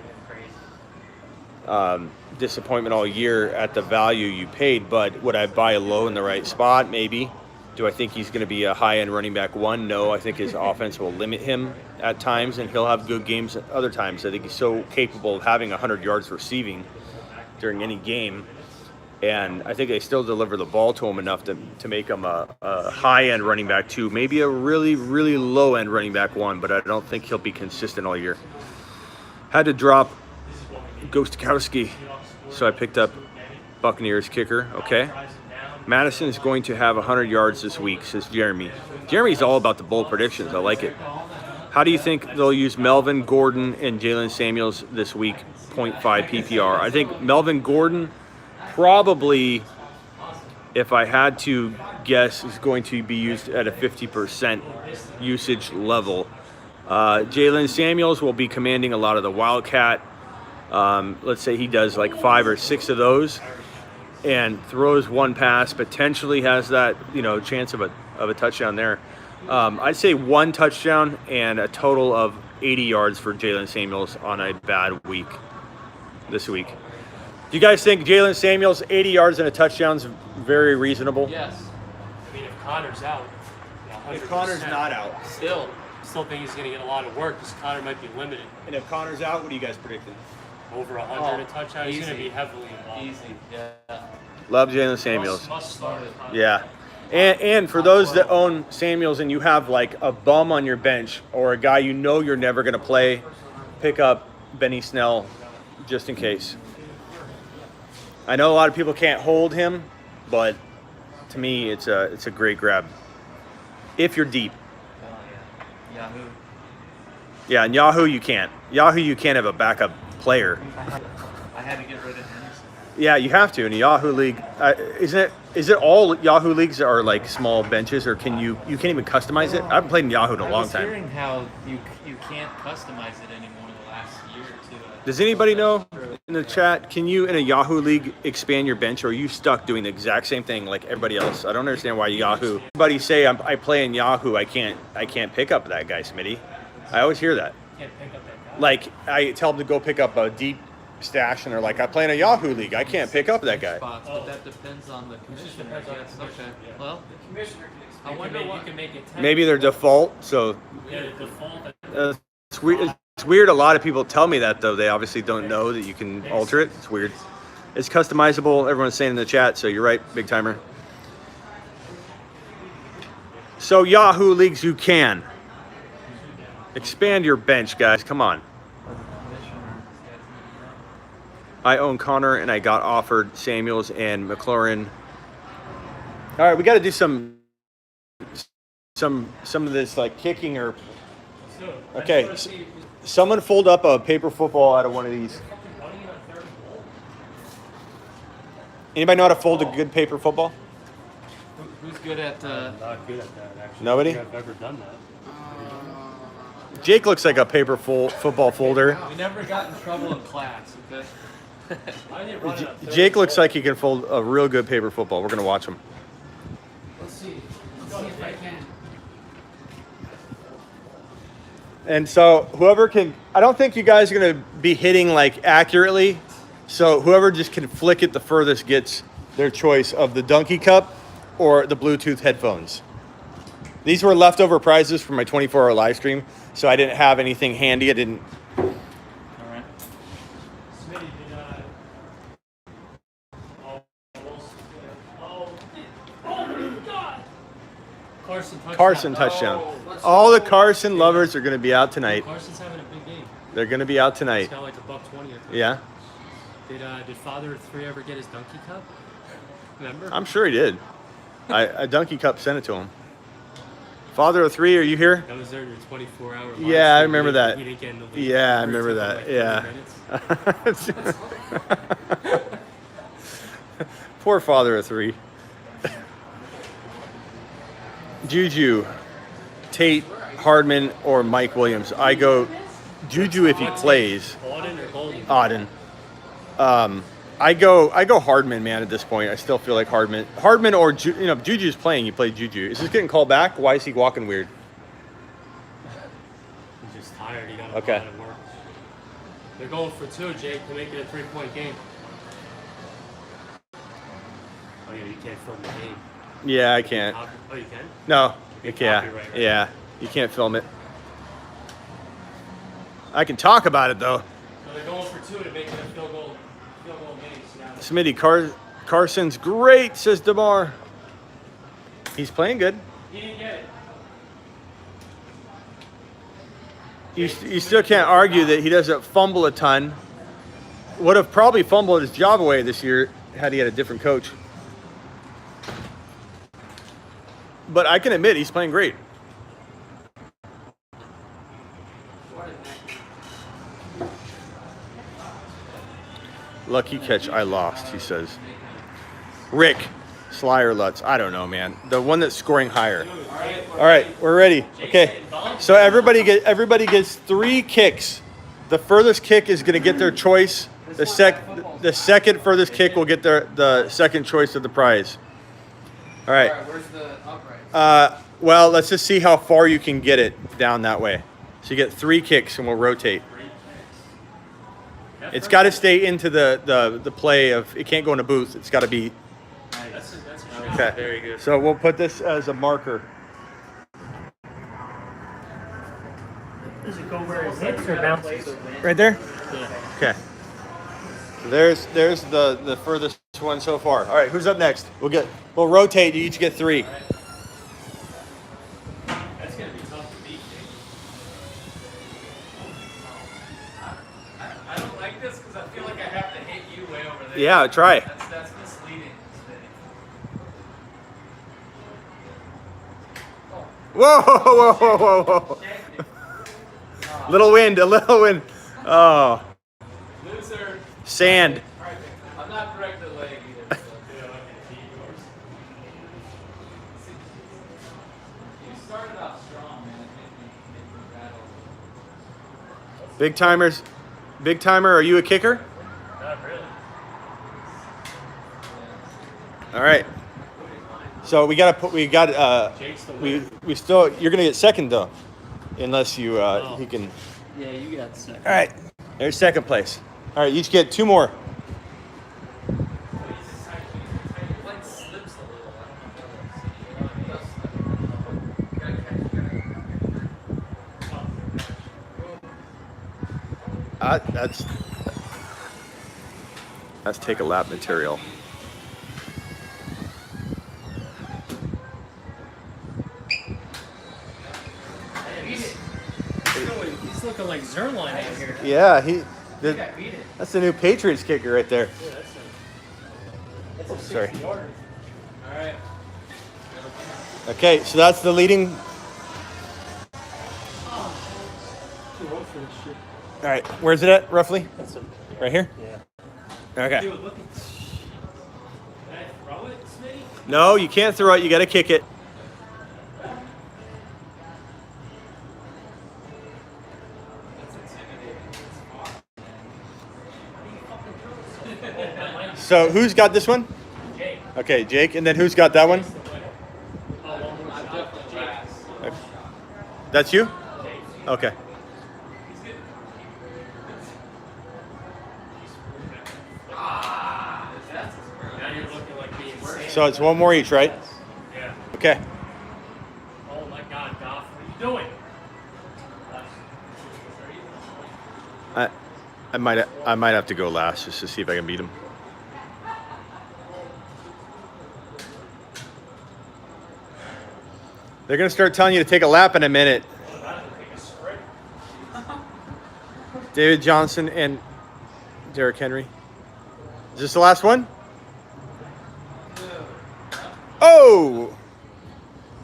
disappointment all year at the value you paid, but would I buy low in the right spot? Maybe. Do I think he's going to be a high-end running back 1? No, I think his offense will limit him at times, and he'll have good games at other times. I think he's so capable of having 100 yards receiving during any game, and I think they still deliver the ball to him enough to make him a high-end running back 2, maybe a really, really low-end running back 1, but I don't think he'll be consistent all year. Had to drop Gostkowski, so I picked up Buccaneers kicker. Okay. Madison's going to have 100 yards this week, says Jeremy. Jeremy's all about the bold predictions. I like it. How do you think they'll use Melvin Gordon and Jalen Samuels this week? 0.5 PPR. I think Melvin Gordon probably, if I had to guess, is going to be used at a 50% usage level. Jalen Samuels will be commanding a lot of the Wildcat. Let's say he does like 5 or 6 of those and throws one pass, potentially has that, chance of a touchdown there. I'd say 1 touchdown and a total of 80 yards for Jalen Samuels on a bad week this week. Do you guys think Jalen Samuels 80 yards and a touchdown is very reasonable? Yes. I mean, if Connor's out, If Connor's not out. still think he's going to get a lot of work because Connor might be limited. And if Connor's out, what are you guys predicting? Over 100 a touchdown, he's going to easy. be heavily involved. Easy. Yeah. Love Jalen Samuels. Must start. Yeah. And for those that own Samuels and you have like a bum on your bench or a guy you're never going to play, pick up Benny Snell just in case. I know a lot of people can't hold him, but to me it's a great grab. If you're deep. Yahoo. Yeah, in Yahoo you can't. Yahoo you can't have a backup player. I had to get rid of Henderson. Yeah, you have to in a Yahoo league. Is it all Yahoo leagues are like small benches, or can you can't even customize it? I haven't played in Yahoo in a long I was time. hearing how you can't customize it anymore in the last year or two. Does anybody know in the chat? Can you in a Yahoo league expand your bench, or are you stuck doing the exact same thing like everybody else? I don't understand why Yahoo. Everybody say I play in Yahoo. I can't pick up that guy, Smitty. I always hear that. Can't pick up that guy. Like I tell them to go pick up a deep stash, and they're like, I play in a Yahoo league. I can't pick up that guy. Spots, but that depends on the commissioner. depends on the Yes, commissioner, okay. yeah. Well, I You wonder can what. make it 10. Maybe they're default. So Yeah, the default. it's weird. It's weird. A lot of people tell me that though. They obviously don't know that you can alter it. It's weird. It's customizable. Everyone's saying in the chat. So you're right, big timer. So Yahoo leagues, you can expand your bench, guys. Come on. I own Connor, and I got offered Samuels and McLaurin. All right, we got to do some of this like kicking or. Okay, someone fold up a paper football out of one of these. Anybody know how to fold a good paper football? Who's good at? Not good at that, actually. Nobody? I don't think I've ever done that. Jake looks like a paper football folder. We never got in trouble in class. Okay. I didn't run it up third. Jake looks like he can fold a real good paper football. We're gonna watch him. Let's see. Let's see if I can. And so whoever can, I don't think you guys are gonna be hitting like accurately. So whoever just can flick it the furthest gets their choice of the Donkey Cup or the Bluetooth headphones. These were leftover prizes from my 24-hour live stream, so I didn't have anything handy. I didn't. All right. Smitty did oh, God. Carson touchdown. All the Carson lovers are going to be out tonight. Carson's having a big game. They're going to be out He's tonight. got like a $120. I think. Yeah, Did Father of Three ever get his Donkey Cup? Remember? I'm sure he did. A Donkey Cup sent it to him. Father of Three, are you here? That was their 24-hour. Yeah, I remember that. We didn't get in the league. Yeah, I We were remember taking, that. like, 30 Yeah. minutes. Poor Father of Three. Juju, Tate, Hardman, or Mike Williams. I go Juju if he plays. Auden or Golden? Auden. I go Hardman, man. At this point, I still feel like Hardman or if Juju's playing, you play Juju. Is this getting called back? Why is he walking weird? He's just tired. He got Okay. a lot of work. They're going for two, Jake, to make it a 3-point game. Oh yeah, you can't film the game. Yeah, I can't. Oh, you can? No, you Big can't. copyright, right? Yeah, you can't film it. I can talk about it though. So they're going for two to make it a field goal game. So now Smitty, Carson's great, says DeMar. He's playing good. he didn't get it. You still can't argue that he doesn't fumble a ton. Would have probably fumbled his job away this year had he had a different coach. But I can admit he's playing great. Lucky catch, I lost, he says. Rick, Sly or Lutz, I don't know, man. The one that's scoring higher. All right, we're ready. Okay, so everybody gets 3 kicks. The furthest kick is going to get their choice. The second furthest kick will get the second choice of the prize. All right. Where's the upright? Well, let's just see how far you can get it down that way. So you get 3 kicks, and we'll rotate. It's got to stay into the play of. It can't go in a booth. It's got to be. That's Okay. Very good. So we'll put this as a marker. Does it go where it hits or bounces? Right there. Yeah. Okay. So there's the furthest one so far. All right, who's up next? We'll rotate. You each get 3. That's gonna be tough to beat, Jake. I don't like this because I feel like I have to hit you way over there. Yeah, try it. That's misleading. Whoa, whoa, whoa, whoa, whoa. A little wind. Oh, Loser. sand. I'm not correct the leg either. So. You started off strong, man. Big timer. Are you a kicker? Not really. All right. So we Jake's the winner. we still. You're gonna get second though, unless you he can. Yeah, you got second. All right. There's second place. All right. You each get 2 more. That's take a lap material. looking like Zerline out here. Yeah, I beat it. that's the new Patriots kicker right there. Yeah, that's a Sorry. 60 yarder. All right. Okay, so that's the leading. Too old for this shit. All right, where's it at roughly? That's a, Right here. yeah. Okay. Dude, look at. Can I throw it, Smitty? No, you can't throw it. You got to kick it. So who's got this one? Jake. Okay, Jake, and then who's got that one? That's you? Okay. Now you're looking like me insane. So it's one more each, right? Yeah. Okay. Oh my God, Goff, what are you doing? I might have to go last just to see if I can beat him. They're gonna start telling you to take a lap in a minute. David Johnson and Derrick Henry. Is this the last one? Oh!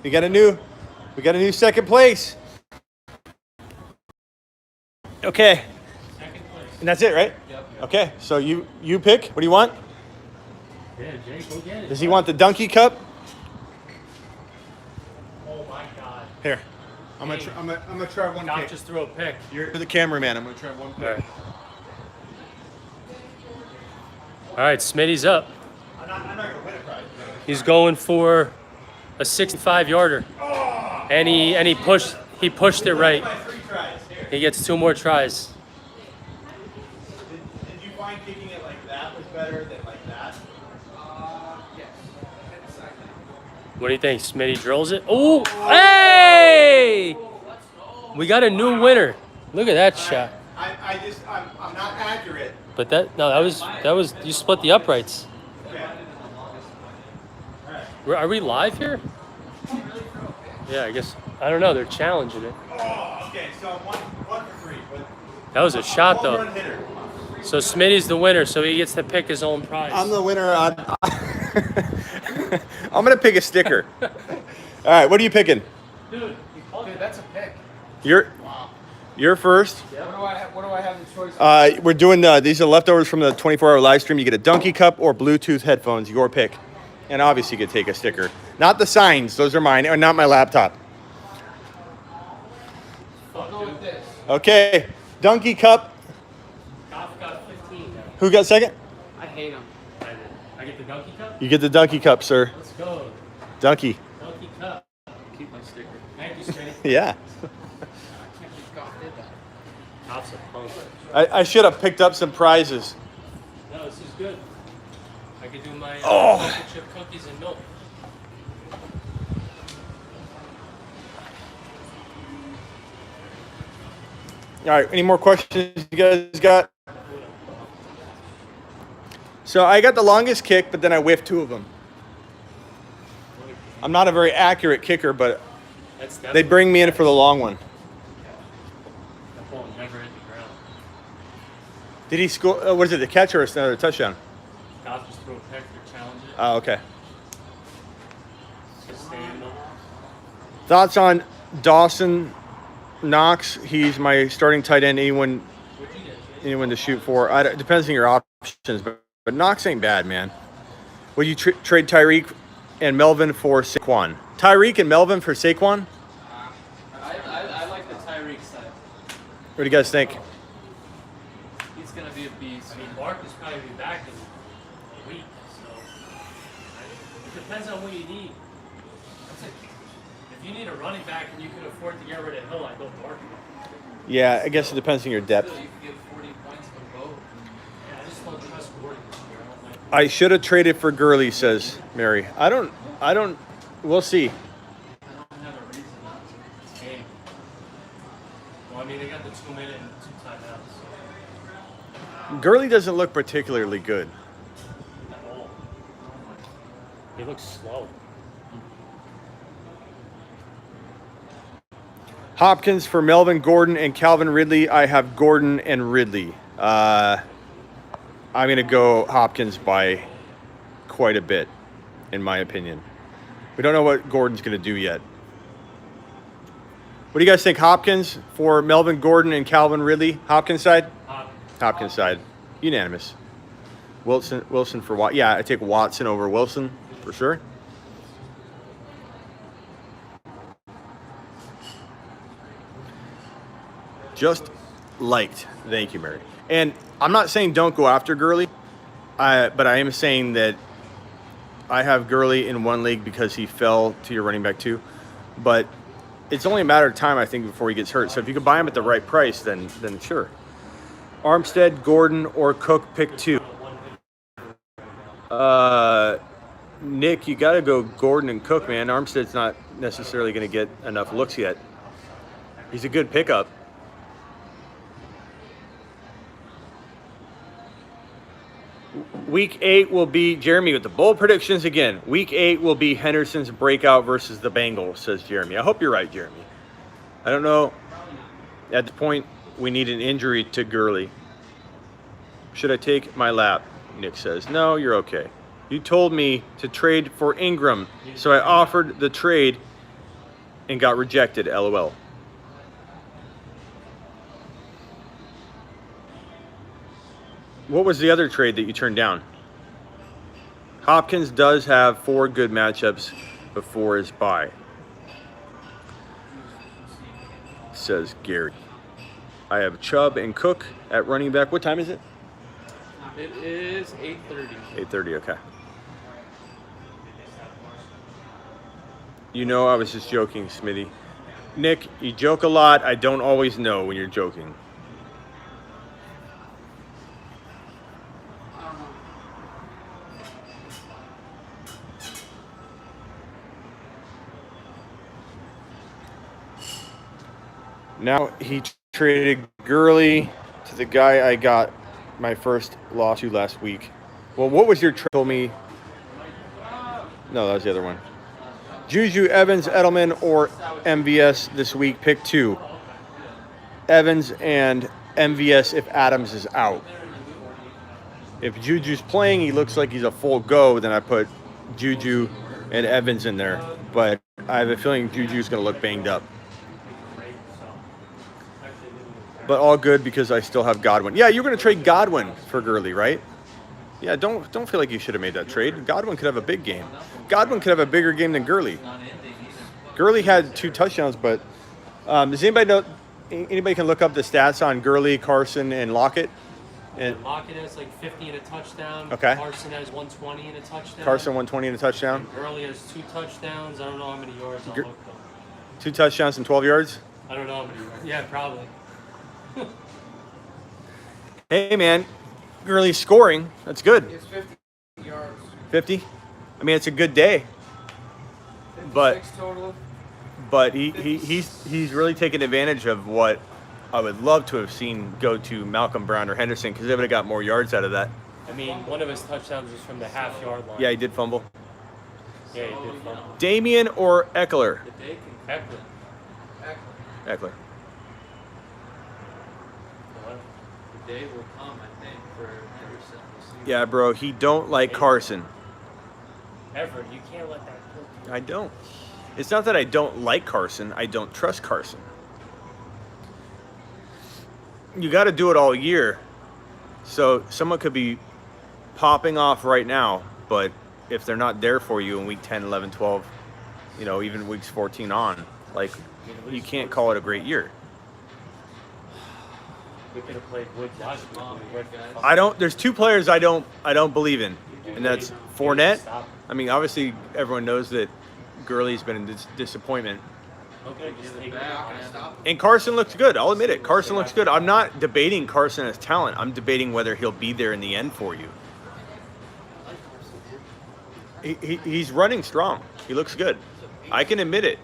We got a new second place. Okay. And that's it, right? Yep. Okay, so you pick. What do you want? Yeah, Jake, go get it. Does he want the Donkey Cup? Oh my God. Here. I'm gonna try one Goff pick. just threw a pick. You're the cameraman. I'm gonna try one All pick. right. All right, Smitty's up. I'm not gonna win a prize. He's going for a 65-yarder. And he pushed it right. My 3 tries. Here. He gets 2 more tries. Did you find kicking it like that was better than like that? What do you think? Smitty drills it. Oh, hey! We got a new winner. Look at that shot. I'm not accurate. But that was you split the uprights. Okay. Are we live here? Yeah, I guess. I don't know. They're challenging it. Oh, okay. So one for 3. But That was a shot home run though. hitter. So Smitty's the winner, so he gets to pick his own prize. I'm the winner. I'm gonna pick a sticker. All right. What are you picking? Dude, that's a pick. You're first. What do I have the choice? We're doing these are leftovers from the 24-hour live stream. You get a Donkey Cup or Bluetooth headphones, your pick. And obviously you could take a sticker. Not the signs, those are mine, or not my laptop. I'll go with this. Okay, Donkey Cup. Goff got 15 now. Who got second? I hate him. I did. I get the donkey cup? You get the Donkey Cup, sir. Let's go. Donkey. Donkey cup. Keep my sticker. Thank you, Smitty. Yeah. Goff did that. Goff's a punk. I should have picked up some prizes. No, this is good. I could do my Oh. chocolate chip cookies and milk. All right, any more questions you guys got? So I got the longest kick, but then I whiffed 2 of them. I'm not a very accurate kicker, but That's they bring me in for the long one. That ball never hit the ground. Did he score? What is it, the catch or another touchdown? Goff just threw a pick to challenge it. Oh, okay. Sustainable. Thoughts on Dawson Knox? He's my starting tight end. Anyone to shoot for? It depends on your options, but Knox ain't bad, man. Would you trade Tyreek and Melvin for Saquon? Tyreek and Melvin for Saquon? I like the Tyreek side. What do you guys think? He's gonna be a beast. I mean, Mark is probably be back in a week, so it depends on what you need. If you need a running back and you can afford to get rid of Hill, I go Mark. Yeah, I guess it depends on your depth. You can get 40 points from both. Yeah, I just don't trust Gordon this year. I don't like him. I should have traded for Gurley, says Mary. I don't, we'll see. I don't have a reason not to. It's game. Well, I mean, they got the 2-minute and 2 timeouts. Gurley doesn't look particularly good. At all. He looks slow. Hopkins for Melvin Gordon and Calvin Ridley. I have Gordon and Ridley. I'm going to go Hopkins by quite a bit, in my opinion. We don't know what Gordon's going to do yet. What do you guys think? Hopkins for Melvin Gordon and Calvin Ridley? Hopkins side? Hopkins side. Unanimous. Wilson for Watson. Yeah, I take Watson over Wilson for sure. Just liked. Thank you, Mary. And I'm not saying don't go after Gurley, but I am saying that I have Gurley in one league because he fell to your running back too. But it's only a matter of time, I think, before he gets hurt. So if you can buy him at the right price, then sure. Armstead, Gordon, or Cook, pick 2. Nick, you got to go Gordon and Cook, man. Armstead's not necessarily going to get enough looks yet. He's a good pickup. Week 8 will be, Jeremy with the bold predictions again. Week 8 will be Henderson's breakout versus the Bengals, says Jeremy. I hope you're right, Jeremy. I don't know. At the point, we need an injury to Gurley. Should I take my lap? Nick says. No, you're okay. You told me to trade for Ingram, so I offered the trade and got rejected, LOL. What was the other trade that you turned down? Hopkins does have 4 good matchups before his bye, says Gary. I have Chubb and Cook at running back. What time is it? It is 8:30. 8:30, okay. You know I was just joking, Smitty. Nick, you joke a lot. I don't always know when you're joking. Now he traded Gurley to the guy I got my first loss to last week. Well, what was your trade? Told me. No, that was the other one. Juju, Evans, Edelman, or MVS this week. Pick 2. Evans and MVS if Adams is out. If Juju's playing, he looks like he's a full go, then I put Juju and Evans in there. But I have a feeling Juju's going to look banged up. But all good because I still have Godwin. Yeah, you're going to trade Godwin for Gurley, right? Yeah, don't feel like you should have made that trade. Godwin could have a big game. Godwin could have a bigger game than Gurley. Gurley had 2 touchdowns, but does anybody know? Anybody can look up the stats on Gurley, Carson, and Lockett? And Lockett has like 50 and a touchdown. Okay. Carson has 120 and a touchdown. Carson 120 and a touchdown. And Gurley has 2 touchdowns. I don't know how many yards. I'll look though. 2 touchdowns and 12 yards. I don't know how many yards. Yeah, probably. Hey, man, Gurley's scoring. That's good. It's 50 yards. 50? I mean, it's a good day. But Total. But he's really taken advantage of what I would love to have seen go to Malcolm Brown or Henderson because they would have got more yards out of that. I mean, one of his touchdowns was from the half-yard line. Yeah, he did fumble. Yeah, he did fumble. Damian or Eckler? Eckler. Eckler. The day will come, I think, for Henderson. We'll see. Yeah, bro, he don't like Carson. Everett, you can't let that go. I don't. It's not that I don't like Carson. I don't trust Carson. You got to do it all year. So someone could be popping off right now, but if they're not there for you in week 10, 11, 12, even weeks 14 on, like, you can't call it a great year. We could have played Woods last week. There's 2 players I don't believe in, and that's Fournette. I mean, obviously everyone knows that Gurley's been a disappointment. Okay, just take it. And Carson looks good. I'll admit it. Carson looks good. I'm not debating Carson as talent. I'm debating whether he'll be there in the end for you. He's running strong. He looks good. I can admit it.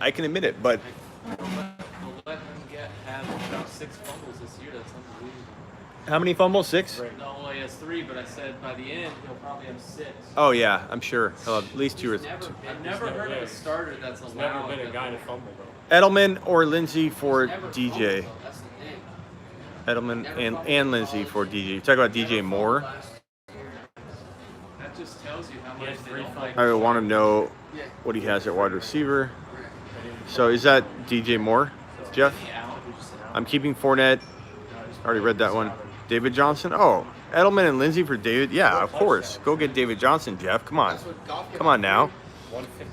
But We'll let him have about 6 fumbles this year. That's unbelievable. how many fumbles? 6? No, well, he has 3, but I said by the end he'll probably have 6. Oh yeah, I'm sure he'll have at least 2 or 3. I've never heard of a starter that's There's never allowed. been a guy to fumble, though. Edelman or Lindsey for DJ. That's the thing. Edelman and Lindsey for DJ. You talk about DJ Moore. That just tells you how He has much they 3 don't flags. I want to know what he has at wide receiver. So is that DJ Moore, Jeff? I'm keeping Fournette. Already read that one. David Johnson. Oh, Edelman and Lindsey for David. Yeah, of course. Go get David Johnson, Jeff. Come on. Come on now.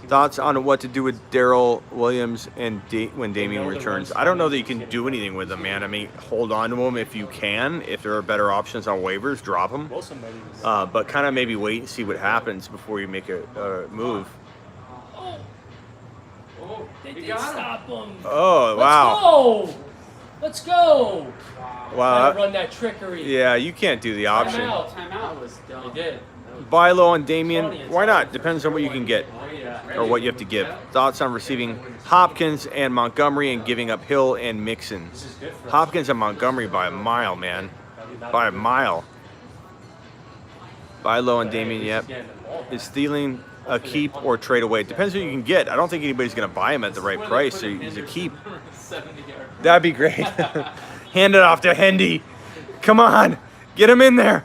Thoughts on what to do with Darrell Williams and when Damian returns? I don't know that you can do anything with him, man. I mean, hold on to him if you can. If there are better options on waivers, drop him. But kind of maybe wait and see what happens before you make a move. They did stop him. Oh, wow. Let's go. Wow. Run that trickery. Yeah, you can't do the option. Timeout. was dumb. They did. Buy low on Damian. Why not? Depends on what you can get or what you have to give. Thoughts on receiving Hopkins and Montgomery and giving up Hill and Mixon? Hopkins and Montgomery by a mile, man. By a mile. Buy low on Damian, yep. Is stealing a keep or trade away? Depends what you can get. I don't think anybody's going to buy him at the right price, so he's a keep. That'd be great. Hand it off to Hendy. Come on. Get him in there.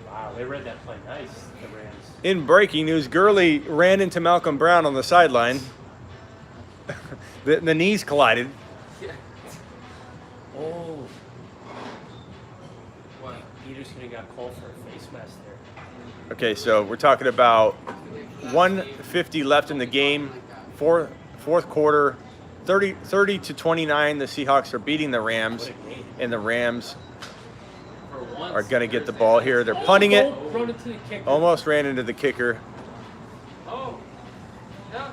Wow, they read that play nice, the Rams. In breaking news, Gurley ran into Malcolm Brown on the sideline. The knees collided. Oh. What? Peterson got called for a face mask there. Okay, so we're talking about 1:50 left in the game. Fourth quarter, 30-29. The Seahawks are beating the Rams, and the Rams are going to get the ball here. They're punting it. Run into the kicker. Almost ran into the kicker. Oh, no,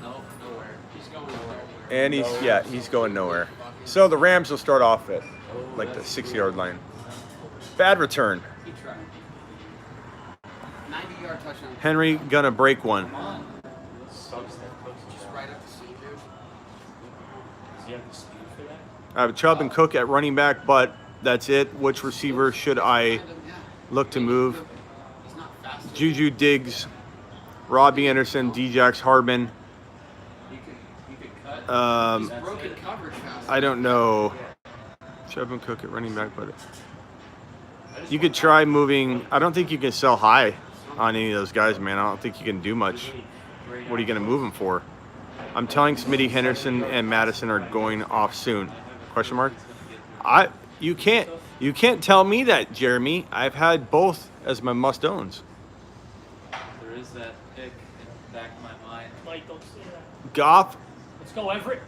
nowhere. He's going nowhere. And he's going nowhere. So the Rams will start off at like the 6-yard line. Bad return. He tried. 90-yard touchdown. Henry gonna break one. Just right up the seam, dude. Does he have the speed for that? I have Chubb and Cook at running back, but that's it. Which receiver should I look to move? He's not fast. Juju, Diggs, Robbie Anderson, Djax, Hardman. You could cut. He's broken coverage fast. I don't know. Chubb and Cook at running back, but you could try moving. I don't think you can sell high on any of those guys, man. I don't think you can do much. What are you going to move them for? I'm telling Smitty, Henderson, and Madison are going off soon. Question mark? You can't tell me that, Jeremy. I've had both as my must-owns. There is that pick in the back of my mind. Mike, don't say that. Goff, Let's go, Everett.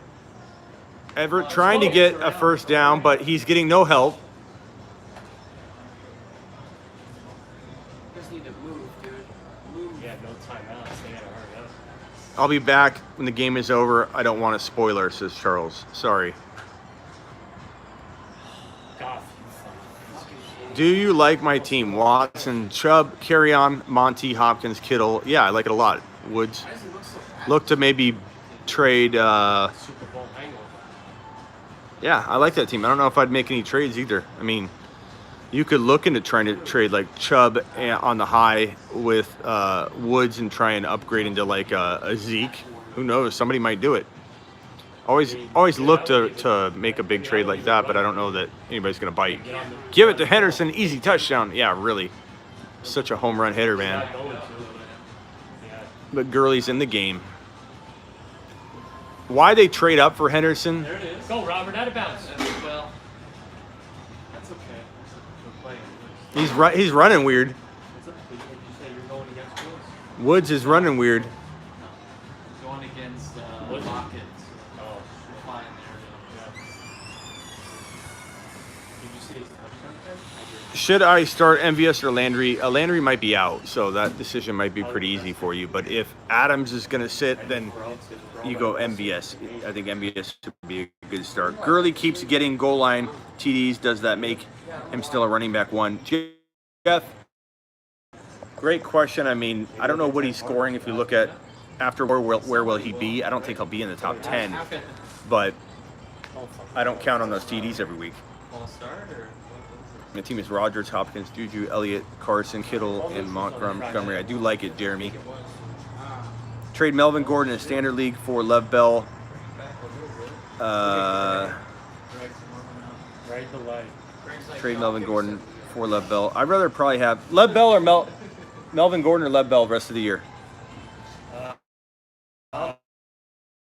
Everett trying to get a first down, but he's getting no help. Just need to move, dude. Move. Yeah, no timeouts. They gotta hurry up. I'll be back when the game is over. I don't want a spoiler, says Charles. Sorry. Goff. Do you like my team? Watson, Chubb, Carry On, Monty, Hopkins, Kittle. Yeah, I like it a lot. Woods. Why does he look so bad? Look to maybe trade. Super Bowl hangover. Yeah, I like that team. I don't know if I'd make any trades either. I mean, you could look into trying to trade like Chubb on the high with Woods and try and upgrade into like a Zeke. Who knows? Somebody might do it. Always look to make a big trade like that, but I don't know that anybody's going to bite. Give it to Henderson. Easy touchdown. Yeah, really. Such a home run hitter, man. Not going to. Yeah. But Gurley's in the game. Why they trade up for Henderson? There it is. Go, Robert, out of bounds. Well, that's okay. We're playing. He's running weird. What's up? Did you say you're going against Woods? Woods is running weird. Going against Woods? Watkins. Oh. We're flying there. Yeah. Did you see his touchdown catch? Should I start MVS or Landry? Landry might be out, so that decision might be pretty easy for you. But if Adams is going to sit, then you go MVS. I think MVS should be a good start. Gurley keeps getting goal line TDs. Does that make him still a running back one? Jeff, great question. I mean, I don't know what he's scoring. If you look at after where will he be? I don't think he'll be in the top 10, but I don't count on those TDs every week. False start or? The team is Rodgers, Hopkins, Juju, Elliott, Carson, Kittle, and Montgomery. I do like it, Jeremy. Trade Melvin Gordon in a standard league for Lev Bell. Trade Melvin Gordon for Lev Bell. I'd rather probably have Lev Bell or Melvin Gordon or Lev Bell the rest of the year.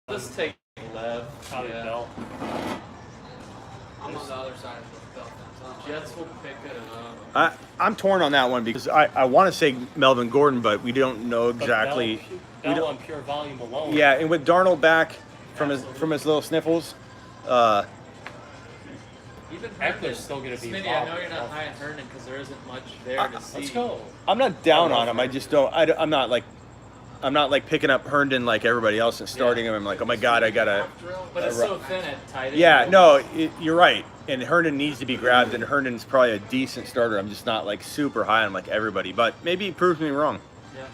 Let's take Lev. Probably Bell. I'm on the other side of the belt. Jets will pick it up. I'm torn on that one because I want to say Melvin Gordon, but we don't know But exactly. Bell on pure volume alone. Yeah, and with Darnold back from his little sniffles, Even Eckler's still going to be Smitty, I know you're not high on Herndon because there isn't much there to see. Let's go. I'm not down on him. I just don't. I'm not like picking up Herndon like everybody else and starting him. I'm like, oh my god, I gotta. But it's so thin at tight end. Yeah, no, you're right. And Herndon needs to be grabbed, and Herndon's probably a decent starter. I'm just not like super high on like everybody, but maybe he proves me wrong. Yeah.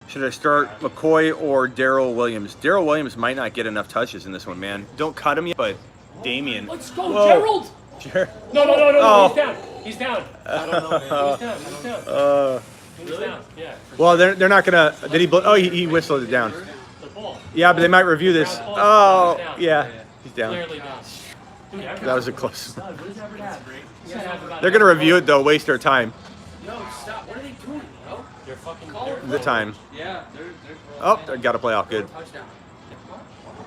Should I start McCoy or Darrell Williams? Darrell Williams might not get enough touches in this one, man. Don't cut him yet, but Damian. Let's go, Gerald! No, Oh. he's down. He's down. I don't know, man. He's down. He's down. Yeah. Well, they're not gonna. Did he? Oh, he whistled it down. The ball. Yeah, but they might review this. Oh, yeah, he's down. Clearly down. Dude, That was a close. They're They're gonna review it though. Waste their time. Yo, stop. What are they doing, bro? They're fucking. The time. Yeah, Oh, I got to play off good. Touchdown.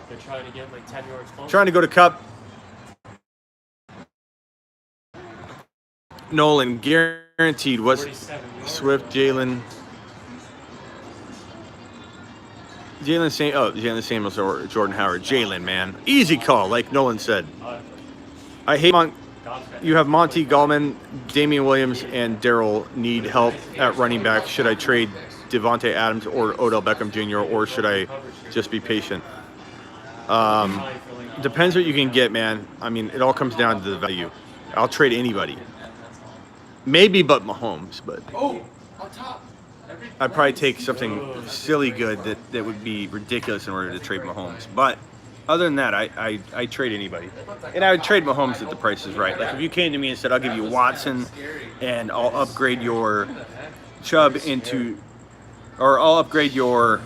They're trying to get like 10 yards closer. Trying to go to Cup. Nolan guaranteed. What's 47 yards. Swift, Jalen Samuels or Jordan Howard. Jalen, man, easy call, like Nolan said. I hate you have Monty Gallman, Damian Williams, and Darrell need help at running back. Should I trade Devontae Adams or Odell Beckham Jr. or should I just be patient? Depends what you can get, man. I mean, it all comes down to the value. I'll trade anybody. Maybe but Mahomes, but Oh, on top. I'd probably take something silly good that would be ridiculous in order to trade Mahomes. But other than that, I trade anybody. And I would trade Mahomes if the price is right. Like if you came to me and said, I'll give you Watson and I'll upgrade your Chubb into, or I'll upgrade your,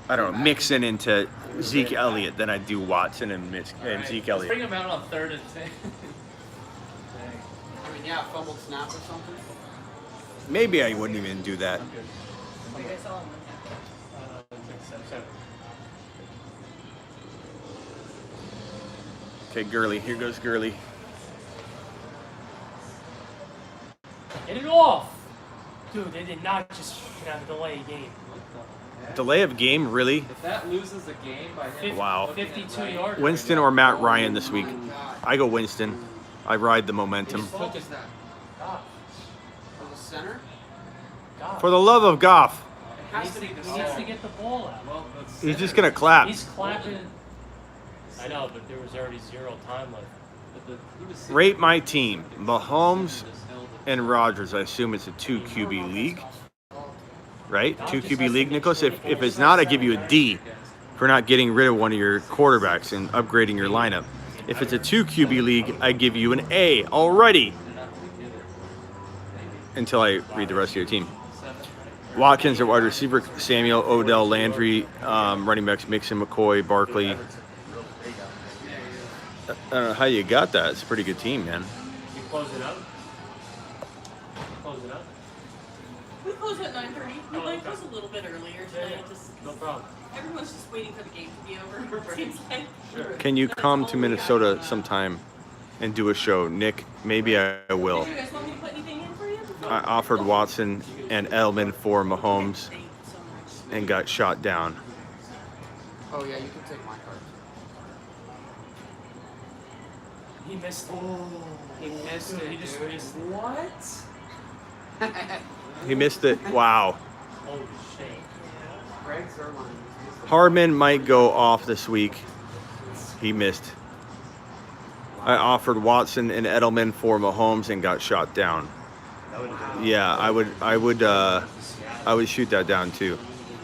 I don't know, Mixon into Zeke Elliott, then I'd do Watson and Zeke Let's bring Elliott. him out on 3rd and 10. I mean, yeah, fumbled snap or something. Maybe I wouldn't even do that. Okay, Gurley. Here goes Gurley. Get it off! Dude, they did not just have a delay game. Delay of game, really? If that loses a game by him, Wow. 52 yards. Winston or Matt Ryan this week? I go Winston. I ride the momentum. What is that? For the center? For the love of Goff, It has to be the He needs center. to get the ball out. well, let's he's just gonna clap. He's clapping. I know, but there was already 0 time left. Rate my team: Mahomes and Rodgers. I assume it's a 2 QB league, right? 2 QB league, Nicholas. If it's not, I give you a D for not getting rid of one of your quarterbacks and upgrading your lineup. If it's a 2 QB league, I give you an A already. Until I read the rest of your team. Watkins, or wide receiver, Samuel, Odell, Landry, running backs, Mixon, McCoy, Barkley. I don't know how you got that. It's a pretty good team, man. You close it up? Close it up? We close at 9:30. We might close a little bit earlier tonight. Just No problem. everyone's just waiting for the game to be over. It seems like. Sure. Can you come to Minnesota sometime and do a show? Nick, maybe I will. Do you guys want me to put anything in for you? I offered Watson and Edelman for Mahomes Thank you so much. and got shot down. Oh, yeah, you can take my card. He missed it. He missed Dude, it, he just dude. missed it. What? He missed it. Wow. Holy shit. Greg Zerline. Hardman might go off this week. He missed. I offered Watson and Edelman for Mahomes and got shot down. Yeah, I would shoot that down too.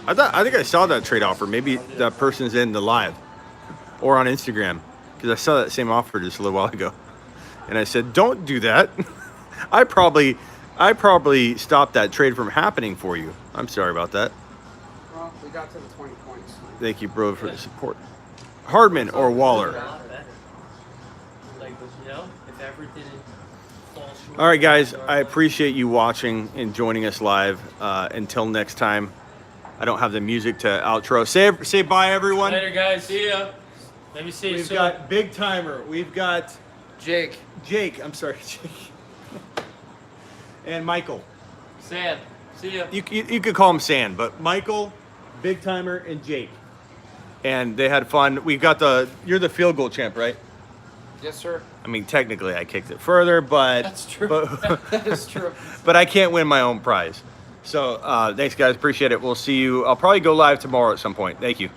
I think I saw that trade offer. Maybe that person's in the live or on Instagram because I saw that same offer just a little while ago, and I said, "Don't do that." I probably stopped that trade from happening for you. I'm sorry about that. Well, we got to the 20 points. Thank you, bro, for the support. Hardman or Waller? Like, you know, if Everett didn't fall short. All right, guys, I appreciate you watching and joining us live. Until next time, I don't have the music to outro. Say bye, everyone. Later, guys. See ya. Maybe see you We've soon. got Big Timer. We've got Jake. I'm sorry, Jake. And Michael. Sam, see ya. You could call him Sand, but Michael, Big Timer, and Jake. And they had fun. We got you're the field goal champ, right? Yes, sir. I mean, technically I kicked it further, but That's true. But, That is true. but I can't win my own prize. So thanks, guys. Appreciate it. We'll see you. I'll probably go live tomorrow at some point. Thank you.